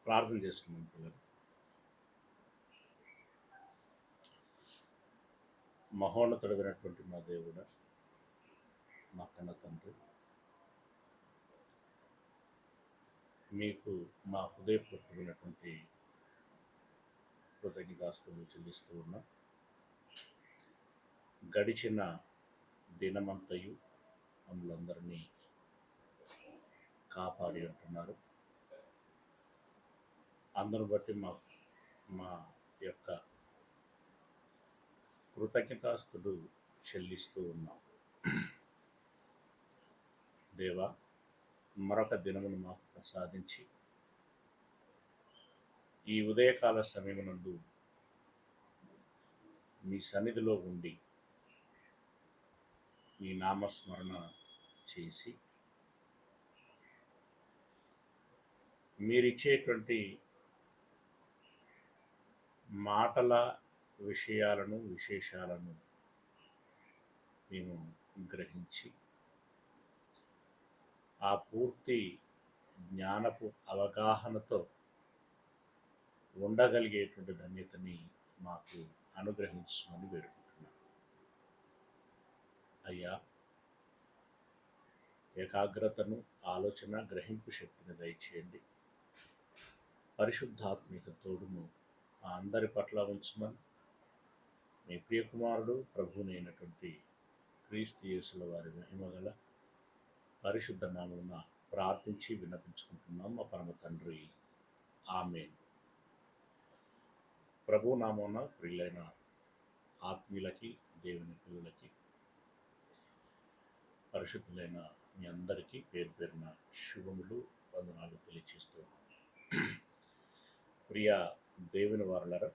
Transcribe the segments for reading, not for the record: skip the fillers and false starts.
ప్రార్థన చేస్తున్నాం పిల్లలు. మహోన్నతుడైనటువంటి మా దేవుడ, మా కన్న తండ్రి, మీకు మా హృదయపూర్వకమైనటువంటి కృతజ్ఞతాస్తుతులు చెల్లిస్తూ ఉన్నాం. గడిచిన దినమంతయు మమ్మల్ందరినీ కాపాడి ఉంటున్నారు. అందరూ బట్టి మా యొక్క కృతజ్ఞతాస్తుతులు చెల్లిస్తూ ఉన్నాం. దేవా, మరొక దినమును మాకు ప్రసాదించి ఈ ఉదయకాల సమయమునందు మీ సన్నిధిలో ఉండి మీ నామస్మరణ చేసి మీరిచ్చేటువంటి మాటల విశేషాలను మేము గ్రహించి ఆ పూర్తి జ్ఞానపు అవగాహనతో ఉండగలిగేటువంటి ధన్యతని మాకు అనుగ్రహించమని వేడుకుంటున్నాను. అయ్యా, ఏకాగ్రతను, ఆలోచన, గ్రహింపు శక్తిని దయచేయండి. పరిశుద్ధాత్మిక తోడును అందరి పట్ల ఉంచమని మీ ప్రియకుమారుడు ప్రభువునైనటువంటి క్రీస్తు యేసుల వారి మహిమగల పరిశుద్ధ నామమున ప్రార్థించి విన్నపించుకుంటున్నాం మా పరమ తండ్రి. ఆమేన్. ప్రభు నామమున ప్రియులైన ఆత్మీయులకి, దేవుని పిల్లలకి, పరిశుద్ధులైన మీ అందరికీ పేరు పేరున శుభములు, వందనాలు తెలియచేస్తూ ప్రియ దేవుని వారలారా,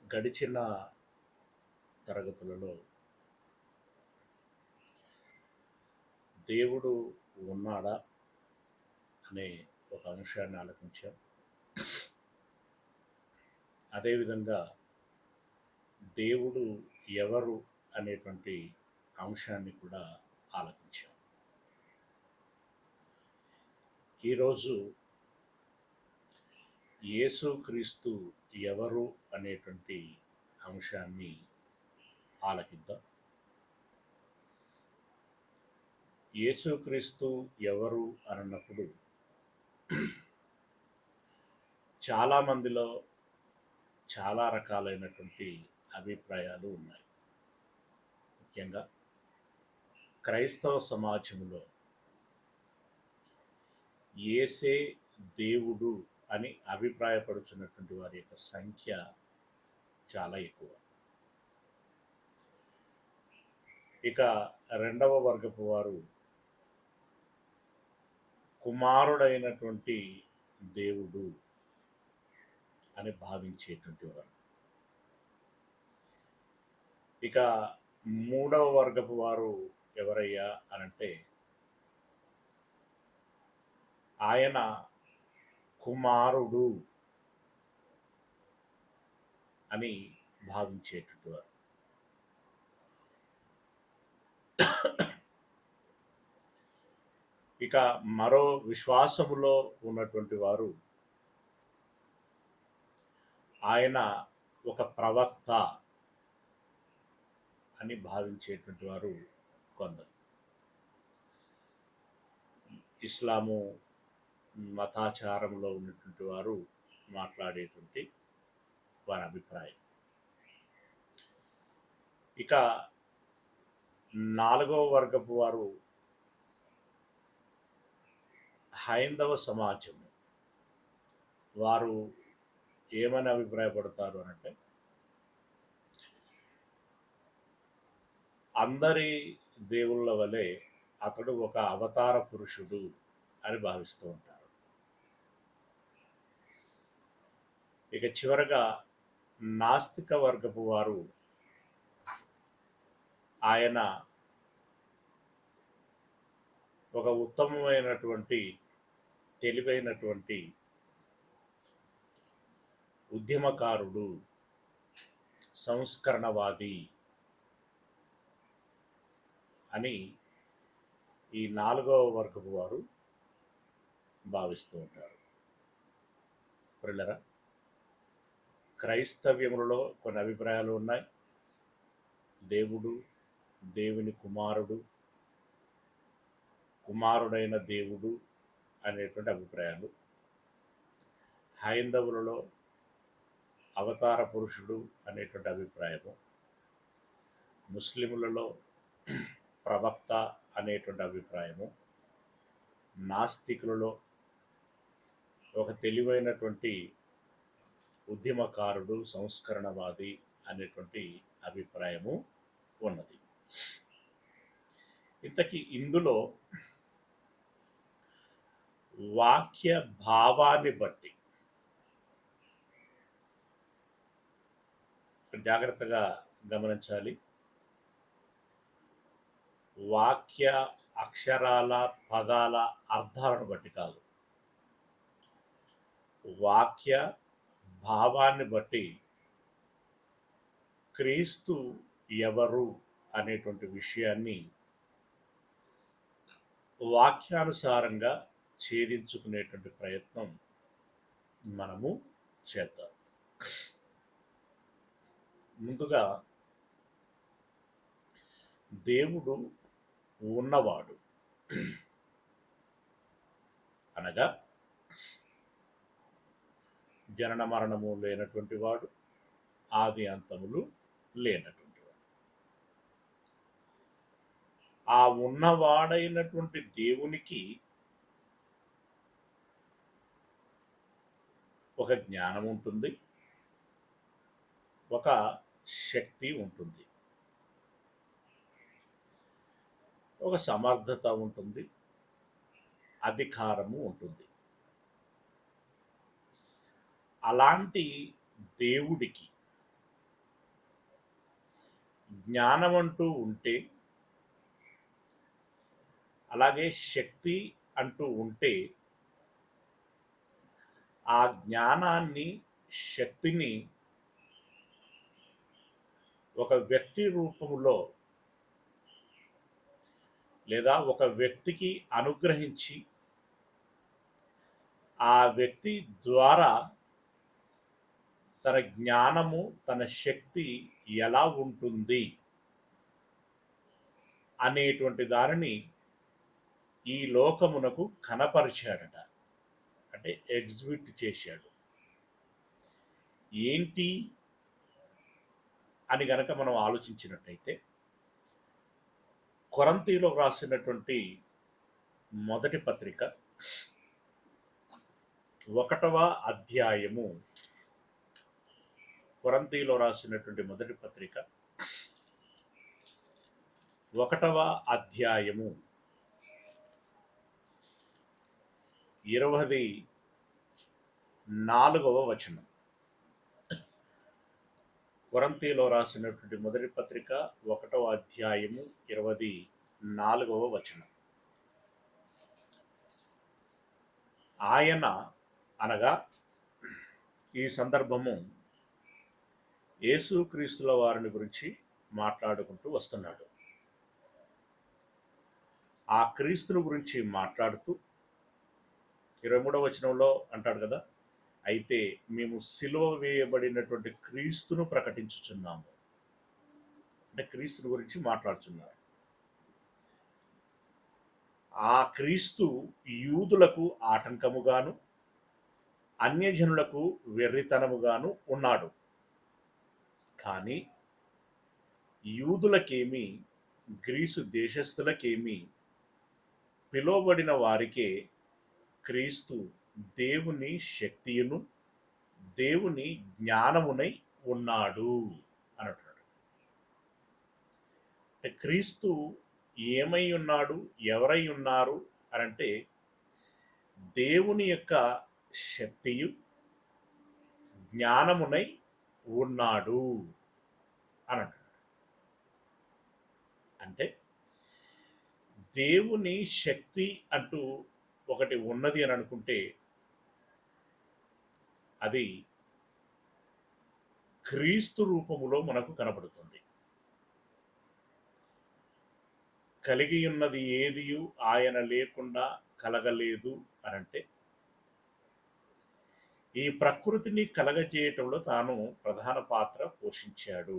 గడిచిన తరగతులలో దేవుడు ఉన్నాడా అనే ఒక అంశాన్ని ఆలోచించాం. అదేవిధంగా దేవుడు ఎవరు అనేటువంటి అంశాన్ని కూడా ఆలోచించాం. ఈరోజు యేసుక్రీస్తు ఎవరు అనేటువంటి అంశాన్ని ఆలకిద్దాం. యేసుక్రీస్తు ఎవరు అన్నప్పుడు చాలామందిలో చాలా రకాలైనటువంటి అభిప్రాయాలు ఉన్నాయి. ముఖ్యంగా క్రైస్తవ సమాజంలో యేసే దేవుడు అని అభిప్రాయపడుతున్నటువంటి వారి యొక్క సంఖ్య చాలా ఎక్కువ. ఇక రెండవ వర్గపు వారు కుమారుడైనటువంటి దేవుడు అని భావించేటువంటి వారు. ఇక మూడవ వర్గపు వారు ఎవరయ్యా అనంటే ఆయన కుమారుడు అని భావించేటువంటి వారు. ఇక మరో విశ్వాసములో ఉన్నటువంటి వారు ఆయన ఒక ప్రవక్త అని భావించేటువంటి వారు కొందరు. ఇస్లాము మతాచారంలో ఉన్నటువంటి వారు మాట్లాడేటువంటి వారి అభిప్రాయం. ఇక నాలుగవ వర్గపు వారు హైందవ సమాజము. వారు ఏమని అభిప్రాయపడతారు అనంటే అందరి దేవుళ్ళ వలె అతడు ఒక అవతార పురుషుడు అని భావిస్తూ ఉంటారు. ఇక చివరగా నాస్తిక వర్గపు వారు ఆయన ఒక ఉత్తమమైనటువంటి, తెలివైనటువంటి ఉద్యమకారుడు, సంస్కరణవాది అని ఈ నాలుగవ వర్గపు వారు భావిస్తూ ఉంటారు. పిల్లరా, క్రైస్తవ్యములలో కొన్ని అభిప్రాయాలు ఉన్నాయి. దేవుడు, దేవుని కుమారుడు, కుమారుడైన దేవుడు అనేటువంటి అభిప్రాయాలు. హైందవులలో అవతార పురుషుడు అనేటువంటి అభిప్రాయము. ముస్లిములలో ప్రవక్త అనేటువంటి అభిప్రాయము. నాస్తికులలో ఒక తెలివైనటువంటి ఉద్యమకారుడు, సంస్కరణవాది అనేటువంటి అభిప్రాయము ఉన్నది. ఇంతకీ ఇందులో వాక్య భావాన్ని బట్టి జాగ్రత్తగా గమనించాలి. వాక్య అక్షరాల పదాల అర్థాలను బట్టి కాదు, వాక్య భావాన్ని బట్టి క్రీస్తు ఎవరు అనేటువంటి విషయాన్ని వాక్యానుసారంగా ఛేదించుకునేటువంటి ప్రయత్నం మనము చేద్దాం. ముందుగా, దేవుడు ఉన్నవాడు అనగా జనన మరణము లేనటువంటి వాడు, ఆది అంతములు లేనటువంటి వాడు. ఆ ఉన్నవాడైనటువంటి దేవునికి ఒక జ్ఞానం ఉంటుంది, ఒక శక్తి ఉంటుంది, ఒక సమర్థత ఉంటుంది, అధికారము ఉంటుంది. అలాంటి దేవుడికి జ్ఞానం అంటూ ఉంటే, అలాగే శక్తి అంటూ ఉంటే, ఆ జ్ఞానాన్ని, శక్తిని ఒక వ్యక్తి రూపంలో లేదా ఒక వ్యక్తికి అనుగ్రహించి ఆ వ్యక్తి ద్వారా తన జ్ఞానము, తన శక్తి ఎలా ఉంటుంది అనేటువంటి దానిని ఈ లోకమునకు కనపరిచాడట. అంటే ఎగ్జిబిట్ చేశాడు. ఏంటి అని గనక మనం ఆలోచించినట్టయితే, కొరంథీలో రాసినటువంటి మొదటి పత్రిక 1వ అధ్యాయము, కొరంథీలో రాసినటువంటి మొదటి పత్రిక 1వ అధ్యాయము 24వ వచనం. కొరంథీలో రాసినటువంటి మొదటి పత్రిక 1వ అధ్యాయము 24వ వచనం. ఆయన అనగా ఈ సందర్భము యేసుక్రీస్తుల వారిని గురించి మాట్లాడుకుంటూ వస్తున్నాడు. ఆ క్రీస్తుల గురించి మాట్లాడుతూ 23వ వచనంలో అంటాడు కదా, అయితే మేము సిలువ వేయబడినటువంటి క్రీస్తును ప్రకటించుచున్నాము. అంటే క్రీస్తు గురించి మాట్లాడుచున్నారు. ఆ క్రీస్తు యూదులకు ఆటంకముగాను, అన్యజనులకు వెర్రితనముగాను ఉన్నాడు. కానీ యూదులకేమి, గ్రీసు దేశస్థులకేమి, పిలువబడిన వారికే క్రీస్తు దేవుని శక్తియును, దేవుని జ్ఞానమునై ఉన్నాడు అంటున్నాడు. క్రీస్తు ఏమై ఉన్నాడు, ఎవరై ఉన్నారు అనంటే దేవుని యొక్క శక్తియు, జ్ఞానమునై ఉన్నాడు అని అంటున్నాడు. అంటే దేవుని శక్తి అంటూ ఒకటి ఉన్నది అని అనుకుంటే అది క్రీస్తు రూపములో మనకు కనబడుతుంది. కలిగి ఉన్నది ఏదియు ఆయన లేకుండా కలగలేదు అనంటే ఈ ప్రకృతిని కలగజేయటంలో తాను ప్రధాన పాత్ర పోషించాడు.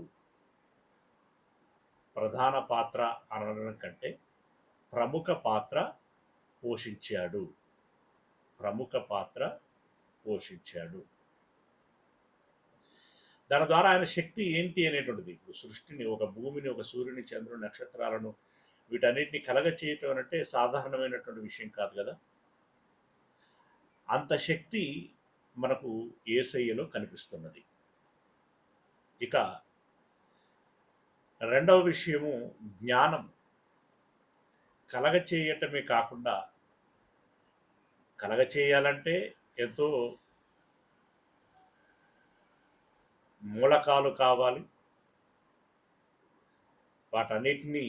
ప్రధాన పాత్ర అనడం కంటే ప్రముఖ పాత్ర పోషించాడు. ప్రముఖ పాత్ర పోషించాడు. దాని ద్వారా ఆయన శక్తి ఏంటి అనేటువంటిది, ఇప్పుడు సృష్టిని, ఒక భూమిని, ఒక సూర్యుని, చంద్రుని, నక్షత్రాలను, వీటన్నిటిని కలగ చేయటం అంటే సాధారణమైనటువంటి విషయం కాదు కదా. అంత శక్తి మనకు యేసయ్యలో కనిపిస్తున్నది. ఇక రెండవ విషయము జ్ఞానం. కలగ చేయటమే కాకుండా, కలగ చేయాలంటే ఎంతో మూలకాలు కావాలి, వాటన్నిటినీ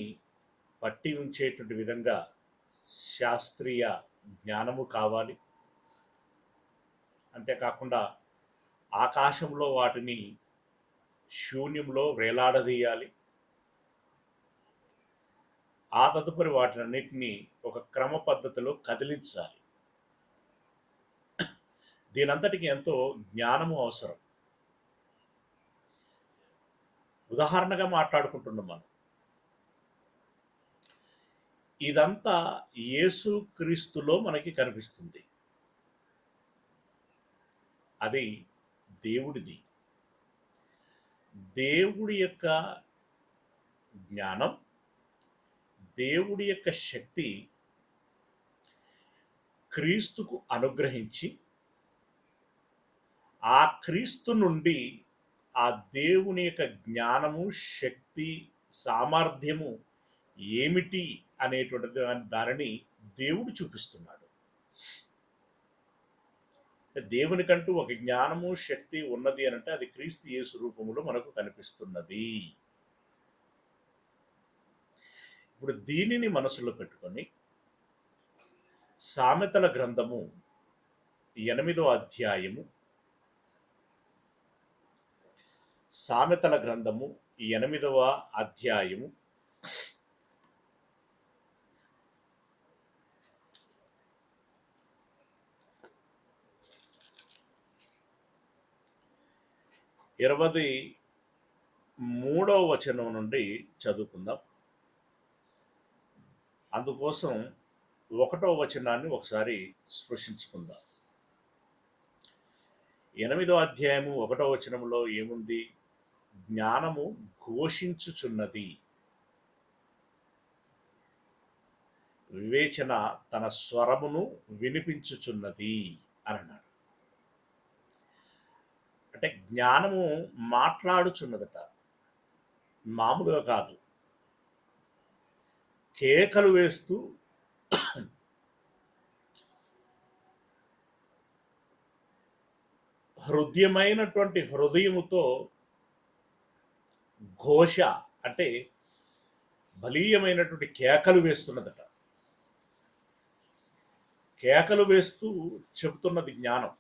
పట్టి ఉంచేటువంటి విధంగా శాస్త్రీయ జ్ఞానము కావాలి. అంతేకాకుండా ఆకాశంలో వాటిని శూన్యంలో వేలాడదీయాలి. ఆ తదుపరి వాటినన్నిటినీ ఒక క్రమ పద్ధతిలో కదిలించాలి. దీనంతటికి ఎంతో జ్ఞానము అవసరం. ఉదాహరణగా మాట్లాడుకుంటున్నాం మనం. ఇదంతా యేసు క్రీస్తులో మనకి కనిపిస్తుంది. అది దేవుడిది. దేవుడి యొక్క జ్ఞానం, దేవుడి యొక్క శక్తి క్రీస్తుకు అనుగ్రహించి, ఆ క్రీస్తు నుండి ఆ దేవుని యొక్క జ్ఞానము, శక్తి, సామర్థ్యము ఏమిటి అనేటువంటి దానిని దేవుడు చూపిస్తున్నాడు. దేవునికంటూ ఒక జ్ఞానము, శక్తి ఉన్నది అనంటే అది క్రీస్తు యేసు రూపములో మనకు కనిపిస్తున్నది. ఇప్పుడు దీనిని మనసులో పెట్టుకొని సామెతల గ్రంథము 8వ అధ్యాయము, సామెతల గ్రంథము 8వ అధ్యాయము 23వ వచనం నుండి చదువుకుందాం. అందుకోసం 1వ వచనాన్ని ఒకసారి స్పృశించుకుందాం. 8వ అధ్యాయము 1వ వచనంలో ఏముంది? జ్ఞానము ఘోషించుచున్నది, వివేచన తన స్వరమును వినిపించుచున్నది అని అన్నాడు. అంటే జ్ఞానము మాట్లాడుచున్నదట, మామూలుగా కాదు. కేకలు వేస్తూ హృదయమైనటువంటి హృదయముతో ఘోష అంటే బలీయమైనటువంటి కేకలు వేస్తున్నదట. కేకలు వేస్తూ చెబుతున్నది జ్ఞానం.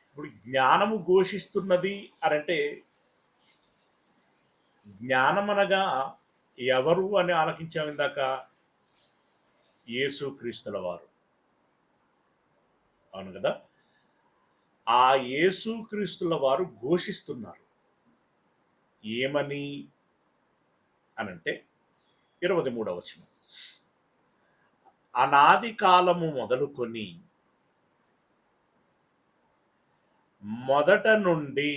ఇప్పుడు జ్ఞానము ఘోషిస్తున్నది అనంటే, జ్ఞానం అనగా ఎవరు అని ఆలకించాము ఇందాక? యేసు క్రీస్తుల వారు, అవును కదా. ఆ యేసు క్రీస్తుల వారు ఘోషిస్తున్నారు. ఏమని అనంటే 23వ వచనం, అనాది కాలము మొదలుకొని మొదట నుండి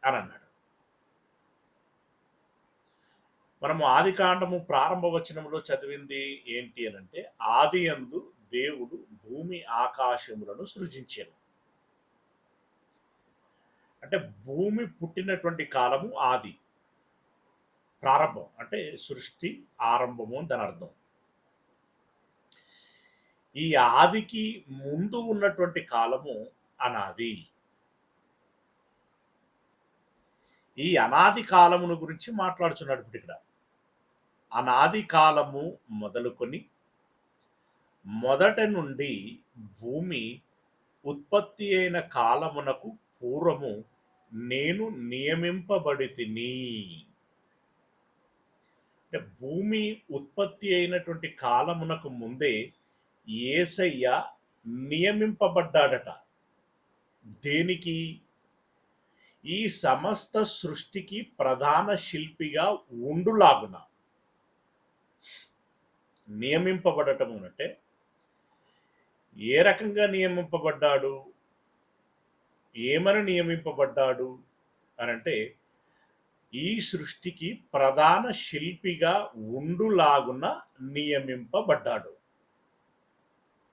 అని అన్నాడు. మనము ఆది కాండము ప్రారంభ వచనంలో చదివింది ఏంటి అనంటే, ఆది యందు దేవుడు భూమి ఆకాశములను సృజించాను. అంటే భూమి పుట్టినటువంటి కాలము ఆది, ప్రారంభం అంటే సృష్టి ఆరంభము అని దాని అర్థం. ఈ ఆదికి ముందు ఉన్నటువంటి కాలము అనాది. ఈ అనాది కాలమును గురించి మాట్లాడుచున్నాడు. ఇప్పుడు ఇక్కడ అనాది కాలము మొదలుకొని మొదట నుండి భూమి ఉత్పత్తి అయిన కాలమునకు పూర్వము నేను నియమింపబడి తిని. అంటే భూమి ఉత్పత్తి అయినటువంటి కాలమునకు ముందే యేసయ్య నియమింపబడ్డాడట. దేనికి? ఈ సమస్త సృష్టికి ప్రధాన శిల్పిగా ఉండులాగున. నియమింపబడటము అంటే ఏ రకంగా నియమింపబడ్డాడు, ఏమని నియమింపబడ్డాడు అనంటే ఈ సృష్టికి ప్రధాన శిల్పిగా ఉండులాగున నియమింపబడ్డాడు.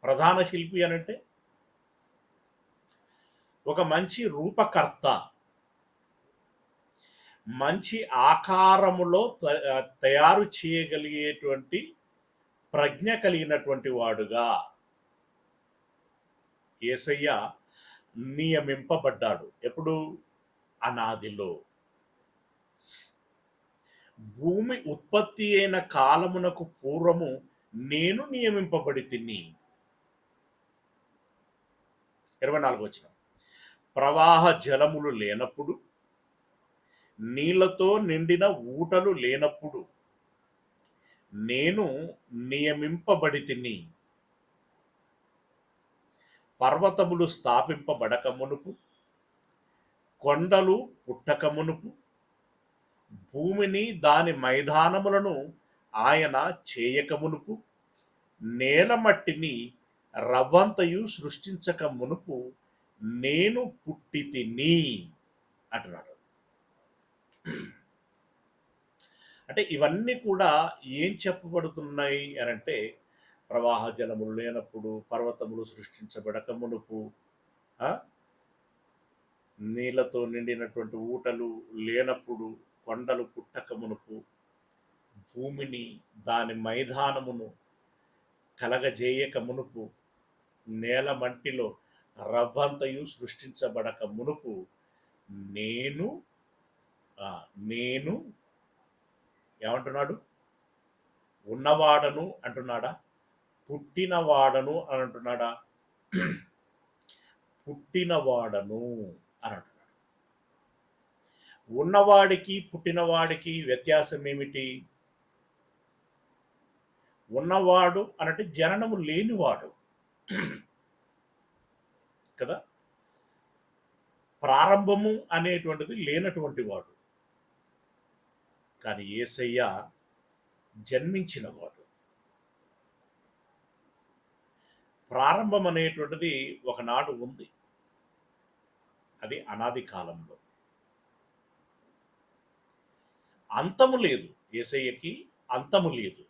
ప్రధాన శిల్పి అనంటే ఒక మంచి రూపకర్త, మంచి ఆకారములో తయారు చేయగలిగేటువంటి ప్రజ్ఞ కలిగినటువంటి వాడుగా యేసయ్య నియమింపబడ్డాడు. ఎప్పుడు? అనాదిలో. భూమి ఉత్పత్తి అయిన కాలమునకు పూర్వము నేను నియమింపబడి తిని. 24 వచనం. ప్రవాహ జలములు లేనప్పుడు, నీళ్లతో నిండిన ఊటలు లేనప్పుడు నేను నియమింపబడి తిని. పర్వతములు స్థాపింపబడక మునుపు, కొండలు పుట్టక మునుపు, భూమిని దాని మైదానములను ఆయన చేయక మునుపు, నేల మట్టిని రవ్వంతయు సృష్టించక మునుపు నేను పుట్టి తిని అంటున్నాడు. అంటే ఇవన్నీ కూడా ఏం చెప్పబడుతున్నాయి అనంటే, ప్రవాహ జలములు లేనప్పుడు, పర్వతములు సృష్టించబడక మునుపు, నీళ్లతో నిండినటువంటి ఊటలు లేనప్పుడు, కొండలు పుట్టక మునుపు, భూమిని దాని మైదానమును కలగజేయక మునుపు, నేల మంటిలో రవ్వంతయు సృష్టించబడక మునుపు నేను ఏమంటున్నాడు? ఉన్నవాడను అంటున్నాడా? పుట్టినవాడను అని అంటున్నాడా? పుట్టినవాడను అని అంటున్నాడు. ఉన్నవాడికి పుట్టినవాడికి వ్యత్యాసం ఏమిటి? ఉన్నవాడు అనంటే జననము లేనివాడు కదా. ప్రారంభము అనేటువంటిది లేనటువంటి వాడు. కానీ యేసయ్య జన్మించినవాడు. ప్రారంభం అనేటువంటిది ఒకనాడు ఉంది, అది అనాది కాలంలో. అంతము లేదు, యేసయ్యకి అంతము లేదు.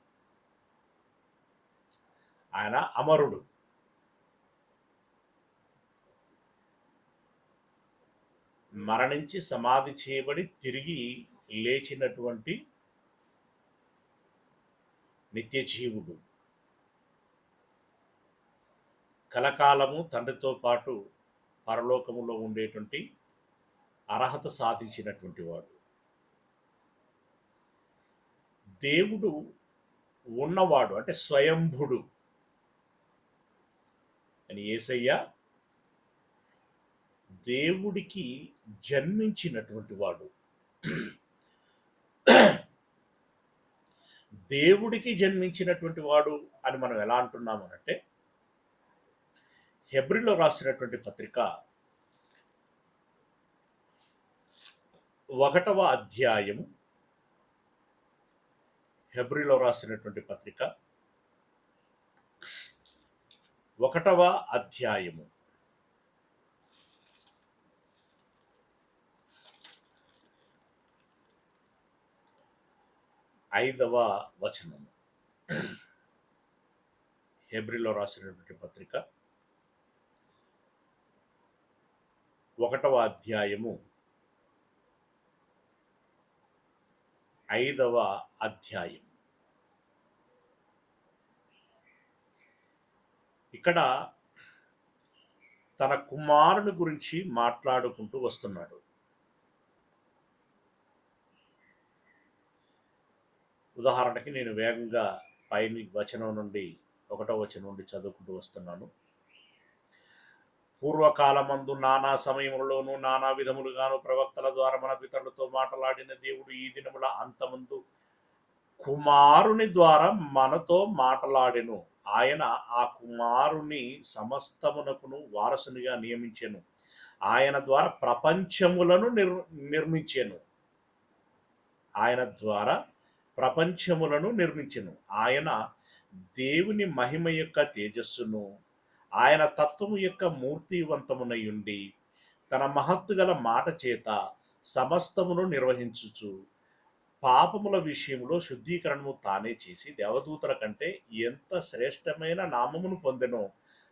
ఆయన అమరుడు. మరణించి సమాధి చేయబడి తిరిగి లేచినటువంటి నిత్యజీవుడు. కలకాలము తండ్రితో పాటు పరలోకములో ఉండేటువంటి అర్హత సాధించినటువంటి వాడు. దేవుడు ఉన్నవాడు అంటే స్వయంభుడు అని. యేసయ్య దేవుడికి జన్మించినటువంటి వాడు. దేవుడికి జన్మించినటువంటి వాడు అని మనం ఎలా అంటున్నామనంటే, హెబ్రీలో రాసినటువంటి పత్రిక 1వ అధ్యాయము, హెబ్రీలో రాసినటువంటి పత్రిక 1వ అధ్యాయము 5వ వచనము. హెబ్రీలో రాసినటువంటి పత్రిక 1వ అధ్యాయము 5వ అధ్యాయం. ఇక్కడ తన కుమారుని గురించి మాట్లాడుకుంటూ వస్తున్నాడు. ఉదాహరణకి నేను వేగంగా పైని వచనం నుండి 1వ వచనం నుండి చదువుకుంటూ వస్తున్నాను. పూర్వకాలమందు నానా సమయములలోనూ నానా విధములుగాను ప్రవక్తల ద్వారా మన పితరులతో మాట్లాడిన దేవుడు ఈ దినముల అంతమందు కుమారుని ద్వారా మనతో మాట్లాడెను. ఆయన ఆ కుమారుని సమస్తమునకును వారసునిగా నియమించెను. ఆయన ద్వారా ప్రపంచములను నిర్మించెను. ఆయన ద్వారా ప్రపంచములను నిర్మించెను. ఆయన దేవుని మహిమ యొక్క తేజస్సును, ఆయన తత్వము యొక్క మూర్తివంతమునై ఉండి తన మహత్తు గల మాట చేత సమస్తమును నిర్వహించుచు పాపముల విషయంలో శుద్ధీకరణము తానే చేసి దేవదూతల కంటే ఎంత శ్రేష్టమైన నామమును పొందెనో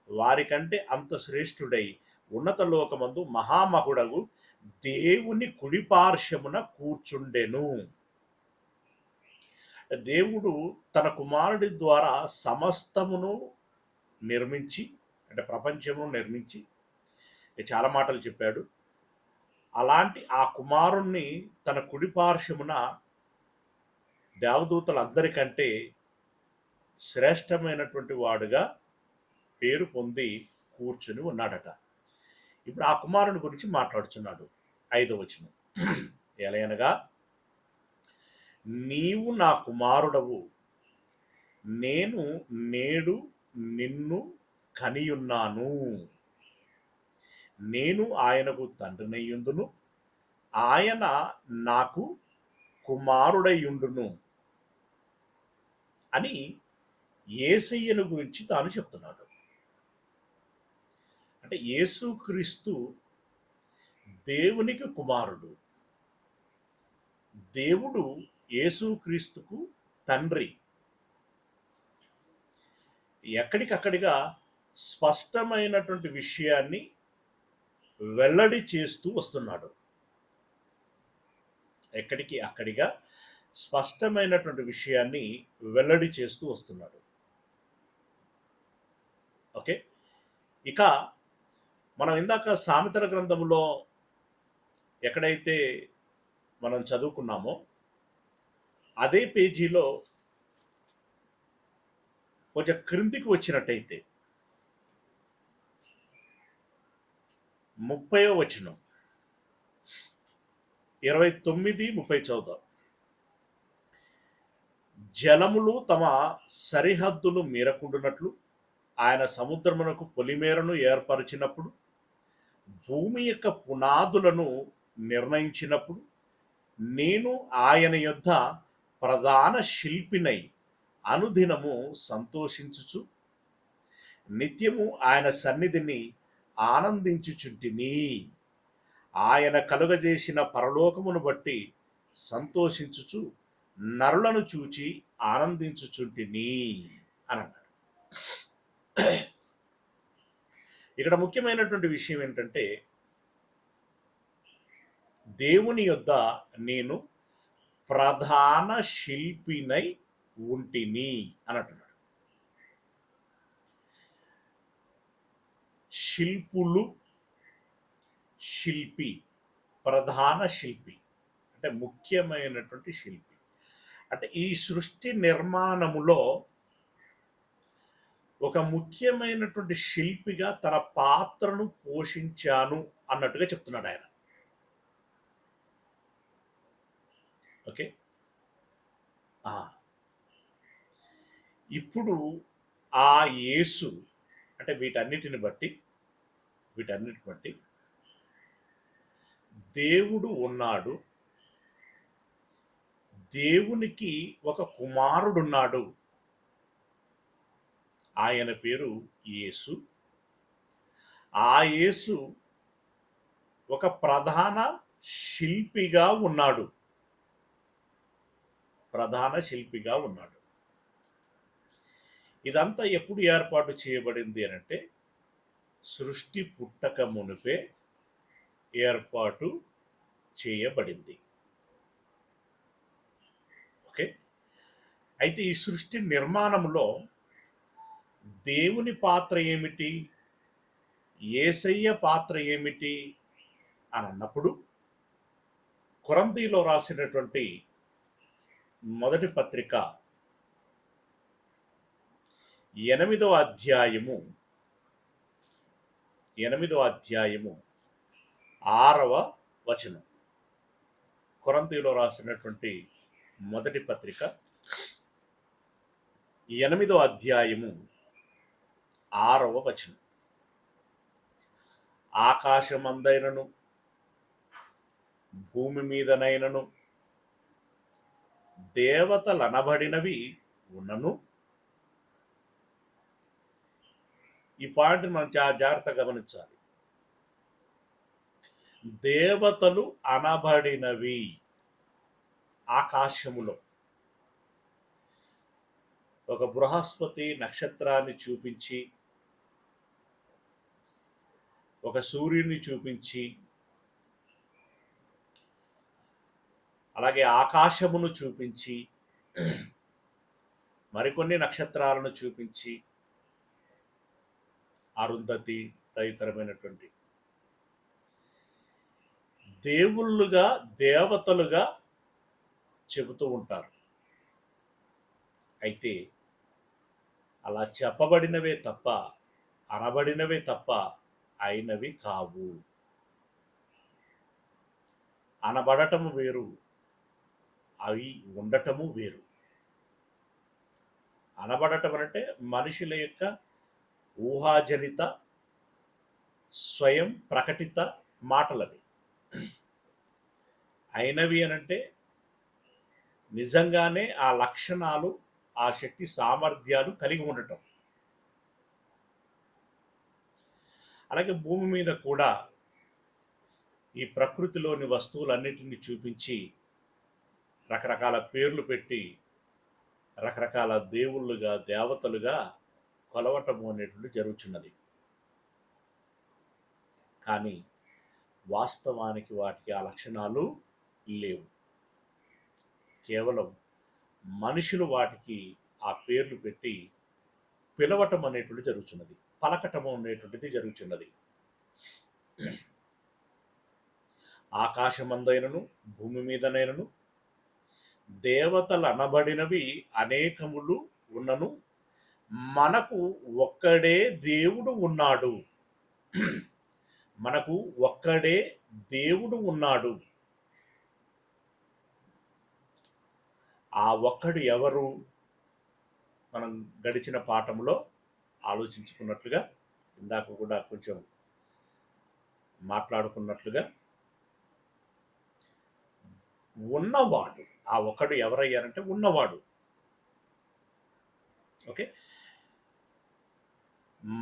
వారికంటే అంత శ్రేష్ఠుడై ఉన్నత లోకమందు మహామహుడగు దేవుని కుడిపార్శ్వమున కూర్చుండెను. దేవుడు తన కుమారుడి ద్వారా సమస్తమును నిర్మించి, అంటే ప్రపంచమును నిర్మించి, చాలా మాటలు చెప్పాడు. అలాంటి ఆ కుమారుణ్ణి తన కుడిపార్శ్వమున దేవదూతలందరికంటే శ్రేష్టమైనటువంటి వాడుగా పేరు పొంది కూర్చుని ఉన్నాడట. ఇప్పుడు ఆ కుమారుని గురించి మాట్లాడుచున్నాడు. 5వ వచనం, ఎలయనగా నీవు నా కుమారుడవు, నేను నేడు నిన్ను కనియున్నాను, నేను ఆయనకు తండ్రినయ్యుందును, ఆయన నాకు కుమారుడయ్యుండును అని యేసయ్యను గురించి తాను చెప్తున్నాడు. అంటే యేసుక్రీస్తు దేవునికి కుమారుడు, దేవుడు యేసుక్రీస్తుకు తండ్రి. ఎక్కడికక్కడిగా స్పష్టమైనటువంటి విషయాన్ని వెల్లడి చేస్తూ వస్తున్నాడు. ఎక్కడికి అక్కడిగా స్పష్టమైనటువంటి విషయాన్ని వెల్లడి చేస్తూ వస్తున్నాడు. ఓకే, ఇక మనం ఇందాక సామెతల గ్రంథంలో ఎక్కడైతే మనం చదువుకున్నామో అదే పేజీలో కొంచెం క్రిందికి వచ్చినట్టయితే 30వ వచనం, 29, 30 చదువుదాం. జలములు తమ సరిహద్దులు మీరకుండునట్లు ఆయన సముద్రమునకు పొలిమేరను ఏర్పరిచినప్పుడు, భూమి యొక్క పునాదులను నిర్ణయించినప్పుడు, నేను ఆయన యొద్ద ప్రధాన శిల్పినై అనుదినము సంతోషించుచు నిత్యము ఆయన సన్నిధిని ఆనందించుచుంటిని. ఆయన కలుగజేసిన పరలోకమును బట్టి సంతోషించుచు నరులను చూచి ఆనందించుచుంటిని అని అన్నాడు. ఇక్కడ ముఖ్యమైనటువంటి విషయం ఏంటంటే, దేవుని యొద్ద నేను ప్రధాన శిల్పినై ఉంటిని అని అంటున్నాడు. శిల్పులు, శిల్పి, ప్రధాన శిల్పి అంటే ముఖ్యమైనటువంటి శిల్పి. అంటే ఈ సృష్టి నిర్మాణములో ఒక ముఖ్యమైనటువంటి శిల్పిగా తన పాత్రను పోషించాను అన్నట్టుగా చెప్తున్నాడు ఆయన. ఓకే, ఇప్పుడు ఆ యేసు అంటే వీటన్నిటిని బట్టి దేవుడు ఉన్నాడు, దేవునికి ఒక కుమారుడున్నాడు, ఆయన పేరు యేసు. ఆ యేసు ఒక ప్రధాన శిల్పిగా ఉన్నాడు, ఇదంతా ఎప్పుడు ఏర్పాటు చేయబడింది అనంటే సృష్టి పుట్టక మునిపే ఏర్పాటు చేయబడింది. ఓకే, అయితే ఈ సృష్టి నిర్మాణంలో దేవుని పాత్ర ఏమిటి, యేసయ్య పాత్ర ఏమిటి అని అన్నప్పుడు కొరింథీలో రాసినటువంటి మొదటి పత్రిక 8వ అధ్యాయము 6వ వచనం. కొరింథీలో రాసినటువంటి మొదటి పత్రిక 8వ అధ్యాయము 6వ వచనం. ఆకాశమందైనను భూమి మీదనైనను దేవతలనబడినవి ఉన్నను. ఈ పాయింట్ మనం జాగ్రత్తగా గమనించాలి. దేవతలు అనబడినవి ఆకాశములో ఒక బృహస్పతి నక్షత్రాన్ని చూపించి, ఒక సూర్యుని చూపించి, అలాగే ఆకాశమును చూపించి, మరికొన్ని నక్షత్రాలను చూపించి, అరుంధతి తదితరమైనటువంటి దేవుళ్ళుగా దేవతలుగా చెబుతూ ఉంటారు. అయితే అలా చెప్పబడినవే తప్ప, అనబడినవే తప్ప అయినవి కావు. అనబడటము వేరు, అవి ఉండటము వేరు. అనబడటం అంటే మనుషుల యొక్క ఊహాజనిత స్వయం ప్రకటిత మాటలవి. అయినవి అనంటే నిజంగానే ఆ లక్షణాలు, ఆ శక్తి సామర్థ్యాలు కలిగి ఉండటం. అలాగే భూమి మీద కూడా ఈ ప్రకృతిలోని వస్తువులన్నిటిని చూపించి రకరకాల పేర్లు పెట్టి రకరకాల దేవుళ్ళుగా దేవతలుగా కొలవటము అనేటువంటి జరుగుతున్నది. కానీ వాస్తవానికి వాటికి ఆ లక్షణాలు లేవు. కేవలం మనుషులు వాటికి ఆ పేర్లు పెట్టి పిలవటం అనేటువంటి జరుగుతున్నది, పలకటము అనేటువంటిది జరుగుతున్నది. ఆకాశమందైనను భూమి మీదనైనను దేవతలు అనబడినవి అనేకములు ఉన్నను, మనకు ఒక్కడే దేవుడు ఉన్నాడు. మనకు ఒక్కడే దేవుడు ఉన్నాడు. ఆ ఒక్కడు ఎవరు? మనం గడిచిన పాఠంలో ఆలోచించుకున్నట్లుగా, ఇందాక కూడా కొంచెం మాట్లాడుకున్నట్లుగా, ఉన్నవాడు. ఆ ఒక్కడు ఎవరయ్యారంటే ఉన్నవాడు. ఓకే,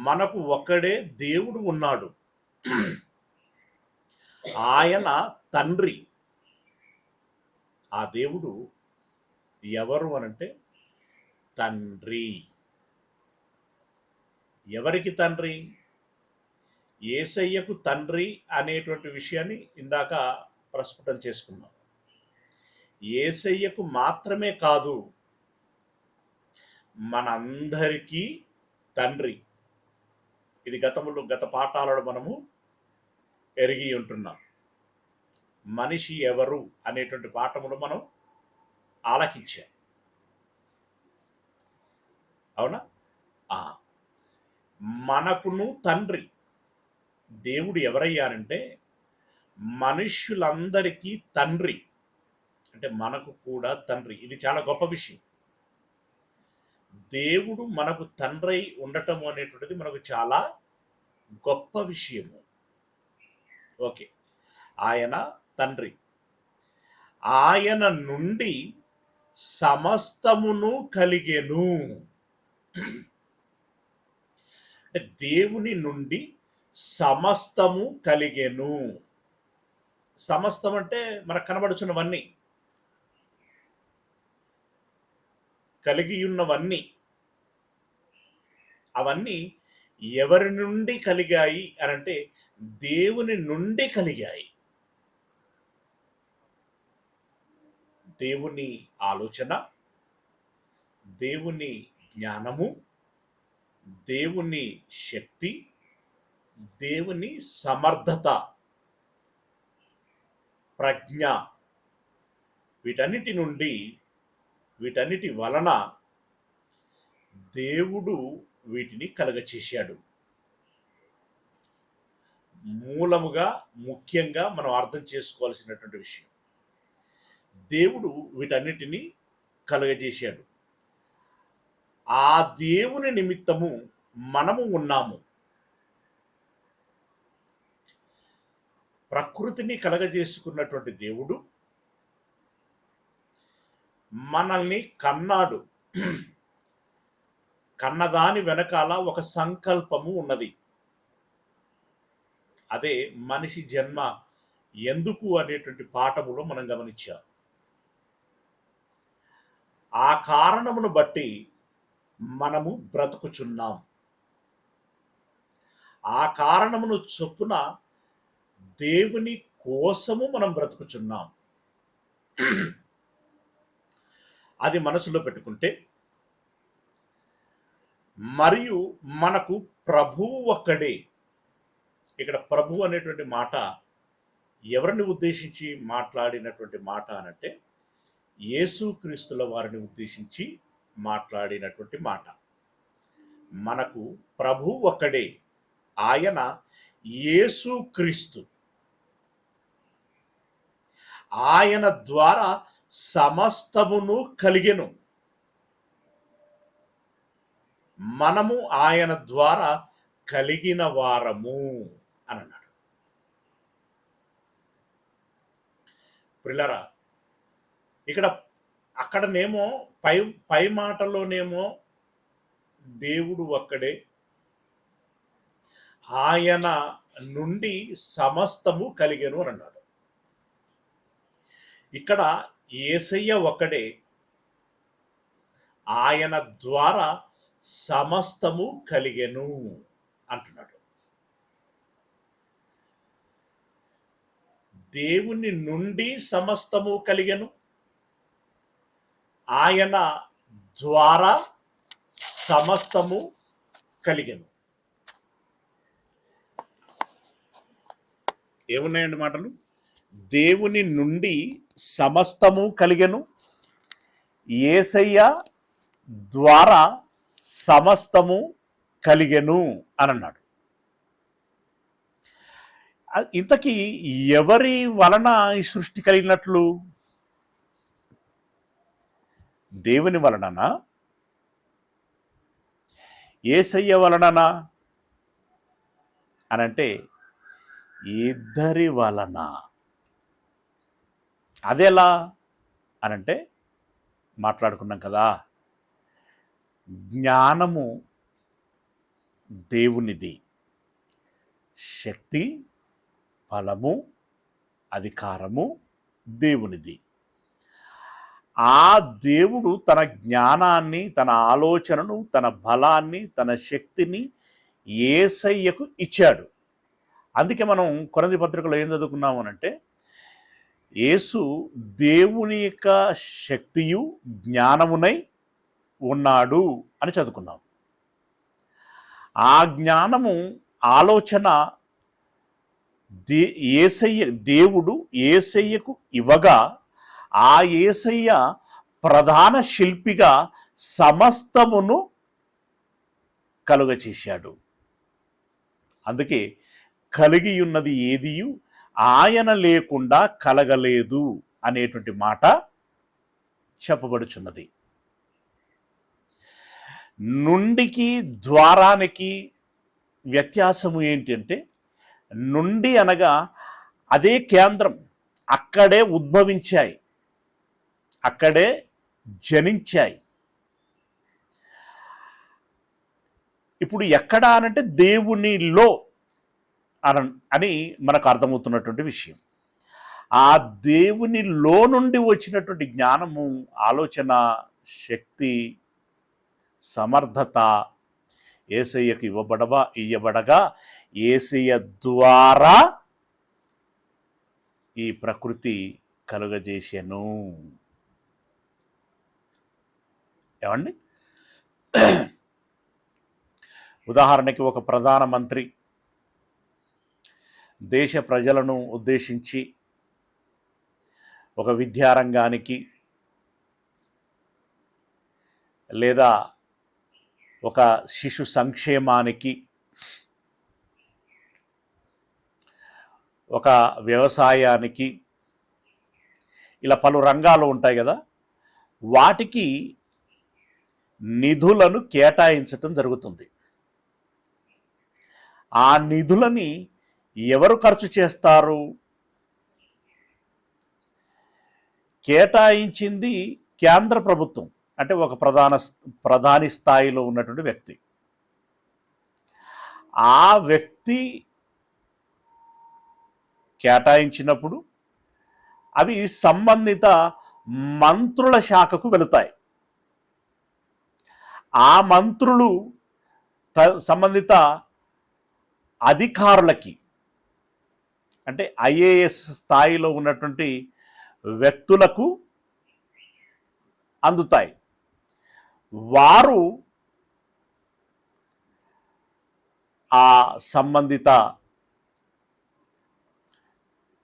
మనకు ఒక్కడే దేవుడు ఉన్నాడు. ఆయన తండ్రి. ఆ దేవుడు ఎవరు అనంటే తండ్రి. ఎవరికి తండ్రి? యేసయ్యకు తండ్రి అనేటువంటి విషయాన్ని ఇందాక ప్రస్ఫుటం చేసుకున్నాం. యేసయ్యకు మాత్రమే కాదు, మనందరికీ తండ్రి. ఇది గత పాఠాలలో మనము ఎరిగి ఉంటున్నాం. మనిషి ఎవరు అనేటువంటి పాఠములు మనం ఆలకించాం. అవునా? మనకును తండ్రి. దేవుడు ఎవరయ్యారంటే మనుష్యులందరికీ తండ్రి. అంటే మనకు కూడా తండ్రి. ఇది చాలా గొప్ప విషయం. దేవుడు మనకు తండ్రి ఉండటం అనేటువంటిది మనకు చాలా గొప్ప విషయము. ఓకే, ఆయన తండ్రి. ఆయన నుండి సమస్తమును కలిగెను. అంటే దేవుని నుండి సమస్తము కలిగెను. సమస్తం అంటే మనకు కనబడుచున్నవన్నీ, కలిగి ఉన్నవన్నీ, అవన్నీ ఎవరి నుండి కలిగాయి అనంటే దేవుని నుండి కలిగాయి. దేవుని ఆలోచన, దేవుని జ్ఞానము, దేవుని శక్తి, దేవుని సమర్థత, ప్రజ్ఞ, వీటన్నిటి వలన దేవుడు వీటిని కలగచేశాడు. మూలముగా ముఖ్యంగా మనం అర్థం చేసుకోవాల్సినటువంటి విషయం, దేవుడు వీటన్నిటిని కలుగజేశాడు. ఆ దేవుని నిమిత్తము మనము ఉన్నాము. ప్రకృతిని కలగజేసుకున్నటువంటి దేవుడు మనల్ని కన్నాడు. కన్నదాని వెనకాల ఒక సంకల్పము ఉన్నది. అదే మనిషి జన్మ ఎందుకు అనేటువంటి పాఠములో మనం గమనించాం. ఆ కారణమును బట్టి మనము బ్రతుకుచున్నాం. ఆ కారణమును చొప్పున దేవుని కోసము మనం బ్రతుకుచున్నాం. అది మనసులో పెట్టుకుంటే, మరియు మనకు ప్రభువు ఒక్కడే. ఇక్కడ ప్రభు అనేటువంటి మాట ఎవరిని ఉద్దేశించి మాట్లాడినటువంటి మాట అనంటే యేసుక్రీస్తుల వారిని ఉద్దేశించి మాట్లాడినటువంటి మాట. మనకు ప్రభు ఒక్కడే, ఆయన యేసుక్రీస్తు. ఆయన ద్వారా సమస్తమును కలిగెను. మనము ఆయన ద్వారా కలిగిన వారము అని అన్నాడు. ప్రిల్లరా, ఇక్కడ అక్కడనేమో పై మాటలోనేమో దేవుడు ఒక్కడే, ఆయన నుండి సమస్తము కలిగెను అని అన్నాడు. ఇక్కడ యేసయ్య ఒక్కడే, ఆయన ద్వారా సమస్తము కలిగెను అంటున్నాడు. దేవుని నుండి సమస్తము కలిగెను, ఆయన ద్వారా సమస్తము కలిగెను. ఏమున్నాయండి మాటలు? దేవుని నుండి సమస్తము కలిగెను, యేసయ్య ద్వారా సమస్తము కలిగెను అని అన్నాడు. ఇంతకీ ఎవరి వలన ఈ సృష్టి కలిగినట్లు? దేవుని వలననా, యేసయ్య వలననా అనంటే ఇద్దరి వలన. అదెలా అనంటే మాట్లాడుకున్నాం కదా, జ్ఞానము దేవునిది, శక్తి, బలము, అధికారము దేవునిది. ఆ దేవుడు తన జ్ఞానాన్ని, తన ఆలోచనను, తన బలాన్ని, తన శక్తిని యేసయ్యకు ఇచ్చాడు. అందుకే మనం కొరింథీ పత్రికలో ఏం చదువుకున్నాము అంటే, యేసు దేవుని యొక్క శక్తియు జ్ఞానమునై ఉన్నాడు అని చదువుకున్నాం. ఆ జ్ఞానము, ఆలోచన దేవుడు యేసయ్యకు ఇవ్వగా, ఆ యేసయ్య ప్రధాన శిల్పిగా సమస్తమును కలుగచేశాడు. అందుకే కలిగి ఉన్నది ఏదియు ఆయన లేకుండా కలగలేదు అనేటువంటి మాట చెప్పబడుచున్నది. నుండికి ద్వారానికి వ్యత్యాసము ఏంటంటే, నుండి అనగా అదే కేంద్రం, అక్కడే ఉద్భవించాయి, అక్కడే జనించాయి. ఇప్పుడు ఎక్కడ అనంటే దేవునిలో అని మనకు అర్థమవుతున్నటువంటి విషయం. ఆ దేవునిలో నుండి వచ్చినటువంటి జ్ఞానము, ఆలోచన, శక్తి, సమర్థత యేసయ్యకు ఇవ్వబడగా యేసయ్య ద్వారా ఈ ప్రకృతి కలుగజేసెను. ఏమండి? ఉదాహరణకి ఒక ప్రధానమంత్రి దేశ ప్రజలను ఉద్దేశించి ఒక విద్యారంగానికి లేదా ఒక శిశు సంక్షేమానికి, ఒక వ్యవసాయానికి, ఇలా పలు రంగాలు ఉంటాయి కదా, వాటికి నిధులను కేటాయించటం జరుగుతుంది. ఆ నిధులని ఎవరు ఖర్చు చేస్తారు? కేటాయించింది కేంద్ర ప్రభుత్వం, అంటే ఒక ప్రధాని స్థాయిలో ఉన్నటువంటి వ్యక్తి. ఆ వ్యక్తి కేటాయించినప్పుడు అవి సంబంధిత మంత్రుల శాఖకు వెళుతాయి. ఆ మంత్రులు సంబంధిత అధికారులకి, అంటే ఐఏఎస్ స్థాయిలో ఉన్నటువంటి వ్యక్తులకు అందుతాయి. వారు ఆ సంబంధిత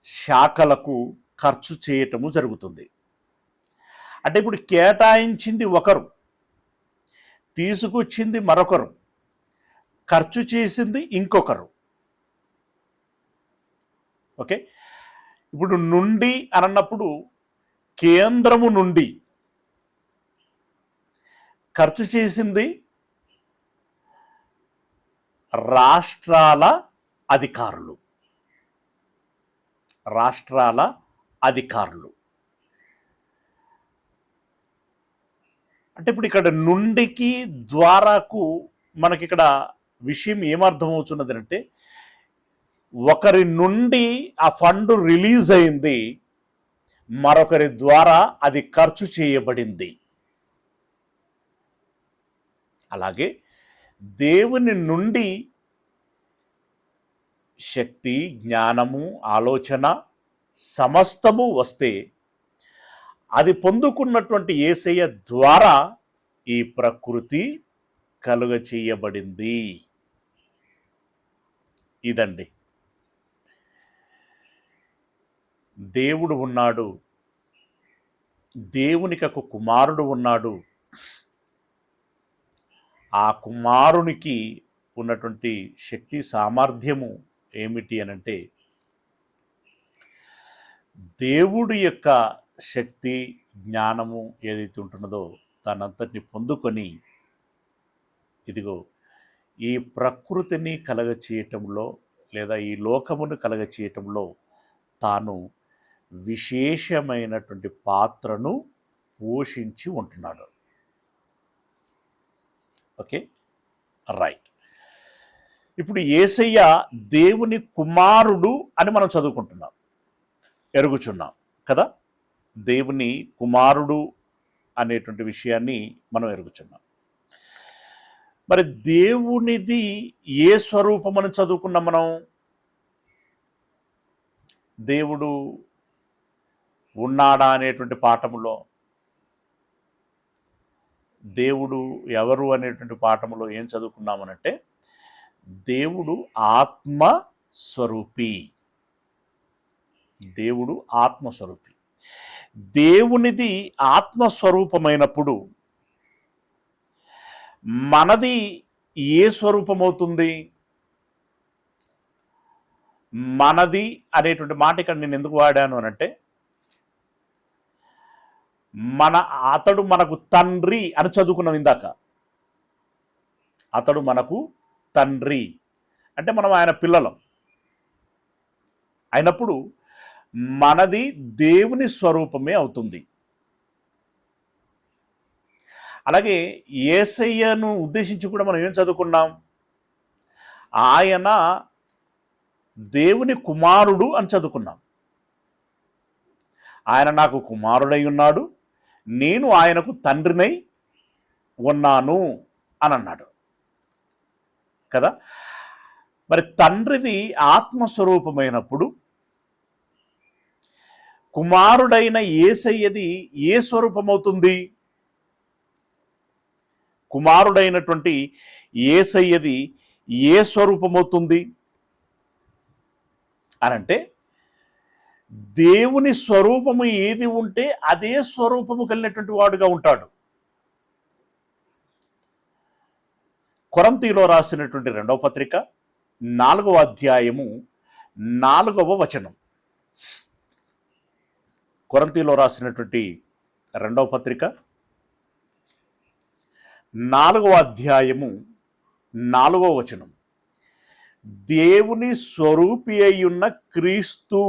శాఖలకు ఖర్చు చేయటము జరుగుతుంది. అంటే ఇప్పుడు కేటాయించింది ఒకరు, తీసుకొచ్చింది మరొకరు, ఖర్చు చేసింది ఇంకొకరు. ఓకే, ఇప్పుడు నుండి అన్నప్పుడు కేంద్రము నుండి ఖర్చు చేసింది రాష్ట్రాల అధికారులు. అంటే ఇప్పుడు ఇక్కడ నుండికి ద్వారాకు మనకి ఇక్కడ విషయం ఏమర్థమవుతున్నది అంటే, ఒకరి నుండి ఆ ఫండ్ రిలీజ్ అయింది, మరొకరి ద్వారా అది ఖర్చు చేయబడింది. అలాగే దేవుని నుండి శక్తి, జ్ఞానము, ఆలోచన సమస్తము వస్తే అది పొందుకున్నటువంటి యేసయ్య ద్వారా ఈ ప్రకృతి కలుగ చేయబడింది. ఇదండి, దేవుడు ఉన్నాడు, దేవునికి ఒక కుమారుడు ఉన్నాడు. ఆ కుమారునికి ఉన్నటువంటి శక్తి సామర్థ్యము ఏమిటి అనంటే, దేవుడి యొక్క శక్తి, జ్ఞానము ఏదైతే ఉంటున్నదో దానంతటిని పొందుకొని ఇదిగో ఈ ప్రకృతిని కలగచేయటంలో లేదా ఈ లోకమును కలగచేయటంలో తాను విశేషమైనటువంటి పాత్రను పోషించి ఉంటున్నాడు. Okay, right. ఇప్పుడు యేసయ్య దేవుని కుమారుడు అని మనం చదువుకుంటున్నాం, ఎరుగుచున్నాం కదా. దేవుని కుమారుడు అనేటువంటి విషయాన్ని మనం ఎరుగుచున్నాం. మరి దేవునిది ఏ స్వరూపం అని చదువుకున్నాం మనం? దేవుడు ఉన్నాడా అనేటువంటి పాఠములో, దేవుడు ఎవరు అనేటువంటి పాఠములో ఏం చదువుకున్నామనంటే, దేవుడు ఆత్మస్వరూపి. దేవుడు ఆత్మస్వరూపి. దేవునిది ఆత్మస్వరూపమైనప్పుడు మనది ఏ స్వరూపం అవుతుంది? మనది అనేటువంటి మాట ఇక్కడ నేను ఎందుకు వాడాను అనంటే, అతడు మనకు తండ్రి అని చదువుకున్నాం ఇందాక. అతడు మనకు తండ్రి అంటే మనం ఆయన పిల్లలం అయినప్పుడు మనది దేవుని స్వరూపమే అవుతుంది. అలాగే యేసయ్యను ఉద్దేశించి కూడా మనం ఏం చదువుకున్నాం? ఆయన దేవుని కుమారుడు అని చదువుకున్నాం. ఆయన నాకు కుమారుడై ఉన్నాడు, నేను ఆయనకు తండ్రినై ఉన్నాను అని అన్నాడు కదా. మరి తండ్రిది ఆత్మస్వరూపమైనప్పుడు కుమారుడైన యేసయ్యది ఏ స్వరూపమవుతుంది? కుమారుడైనటువంటి యేసయ్యది ఏ స్వరూపమవుతుంది అనంటే, దేవుని స్వరూపము ఏది ఉంటే అదే స్వరూపము కలిగినటువంటి వాడుగా ఉంటాడు. కొరింథీయులో రాసినటువంటి 2వ పత్రిక 4వ అధ్యాయము 4వ వచనం. కొరింథీయులో రాసినటువంటి రెండవ పత్రిక 4వ అధ్యాయము 4వ వచనం. దేవుని స్వరూపి అయ్యున్న క్రీస్తు,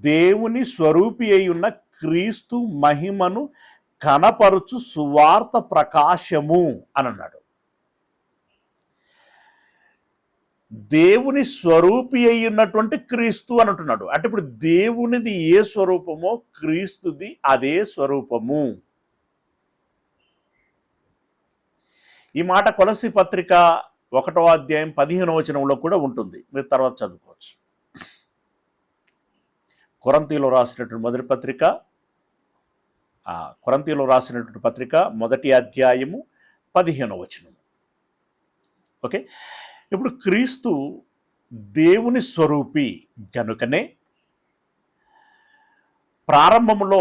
దేవుని స్వరూపి అయ్యున్న క్రీస్తు మహిమను కనపరుచు సువార్త ప్రకాశము అని అన్నాడు. దేవుని స్వరూపి అయి ఉన్నటువంటి క్రీస్తు అని అంటున్నాడు. అంటే ఇప్పుడు దేవునిది ఏ స్వరూపమో క్రీస్తుది అదే స్వరూపము. ఈ మాట కొలస్సీ పత్రిక 1వ అధ్యాయం 15వ వచనంలో కూడా ఉంటుంది, మీరు తర్వాత చదువుకోవచ్చు. కొరింథీయులకు రాసినటువంటి మొదటి పత్రిక, కొరింథీయులకు రాసినటువంటి పత్రిక 1వ అధ్యాయము 15వ వచనం. ఓకే, ఇప్పుడు క్రీస్తు దేవుని స్వరూపి గనుకనే ప్రారంభంలో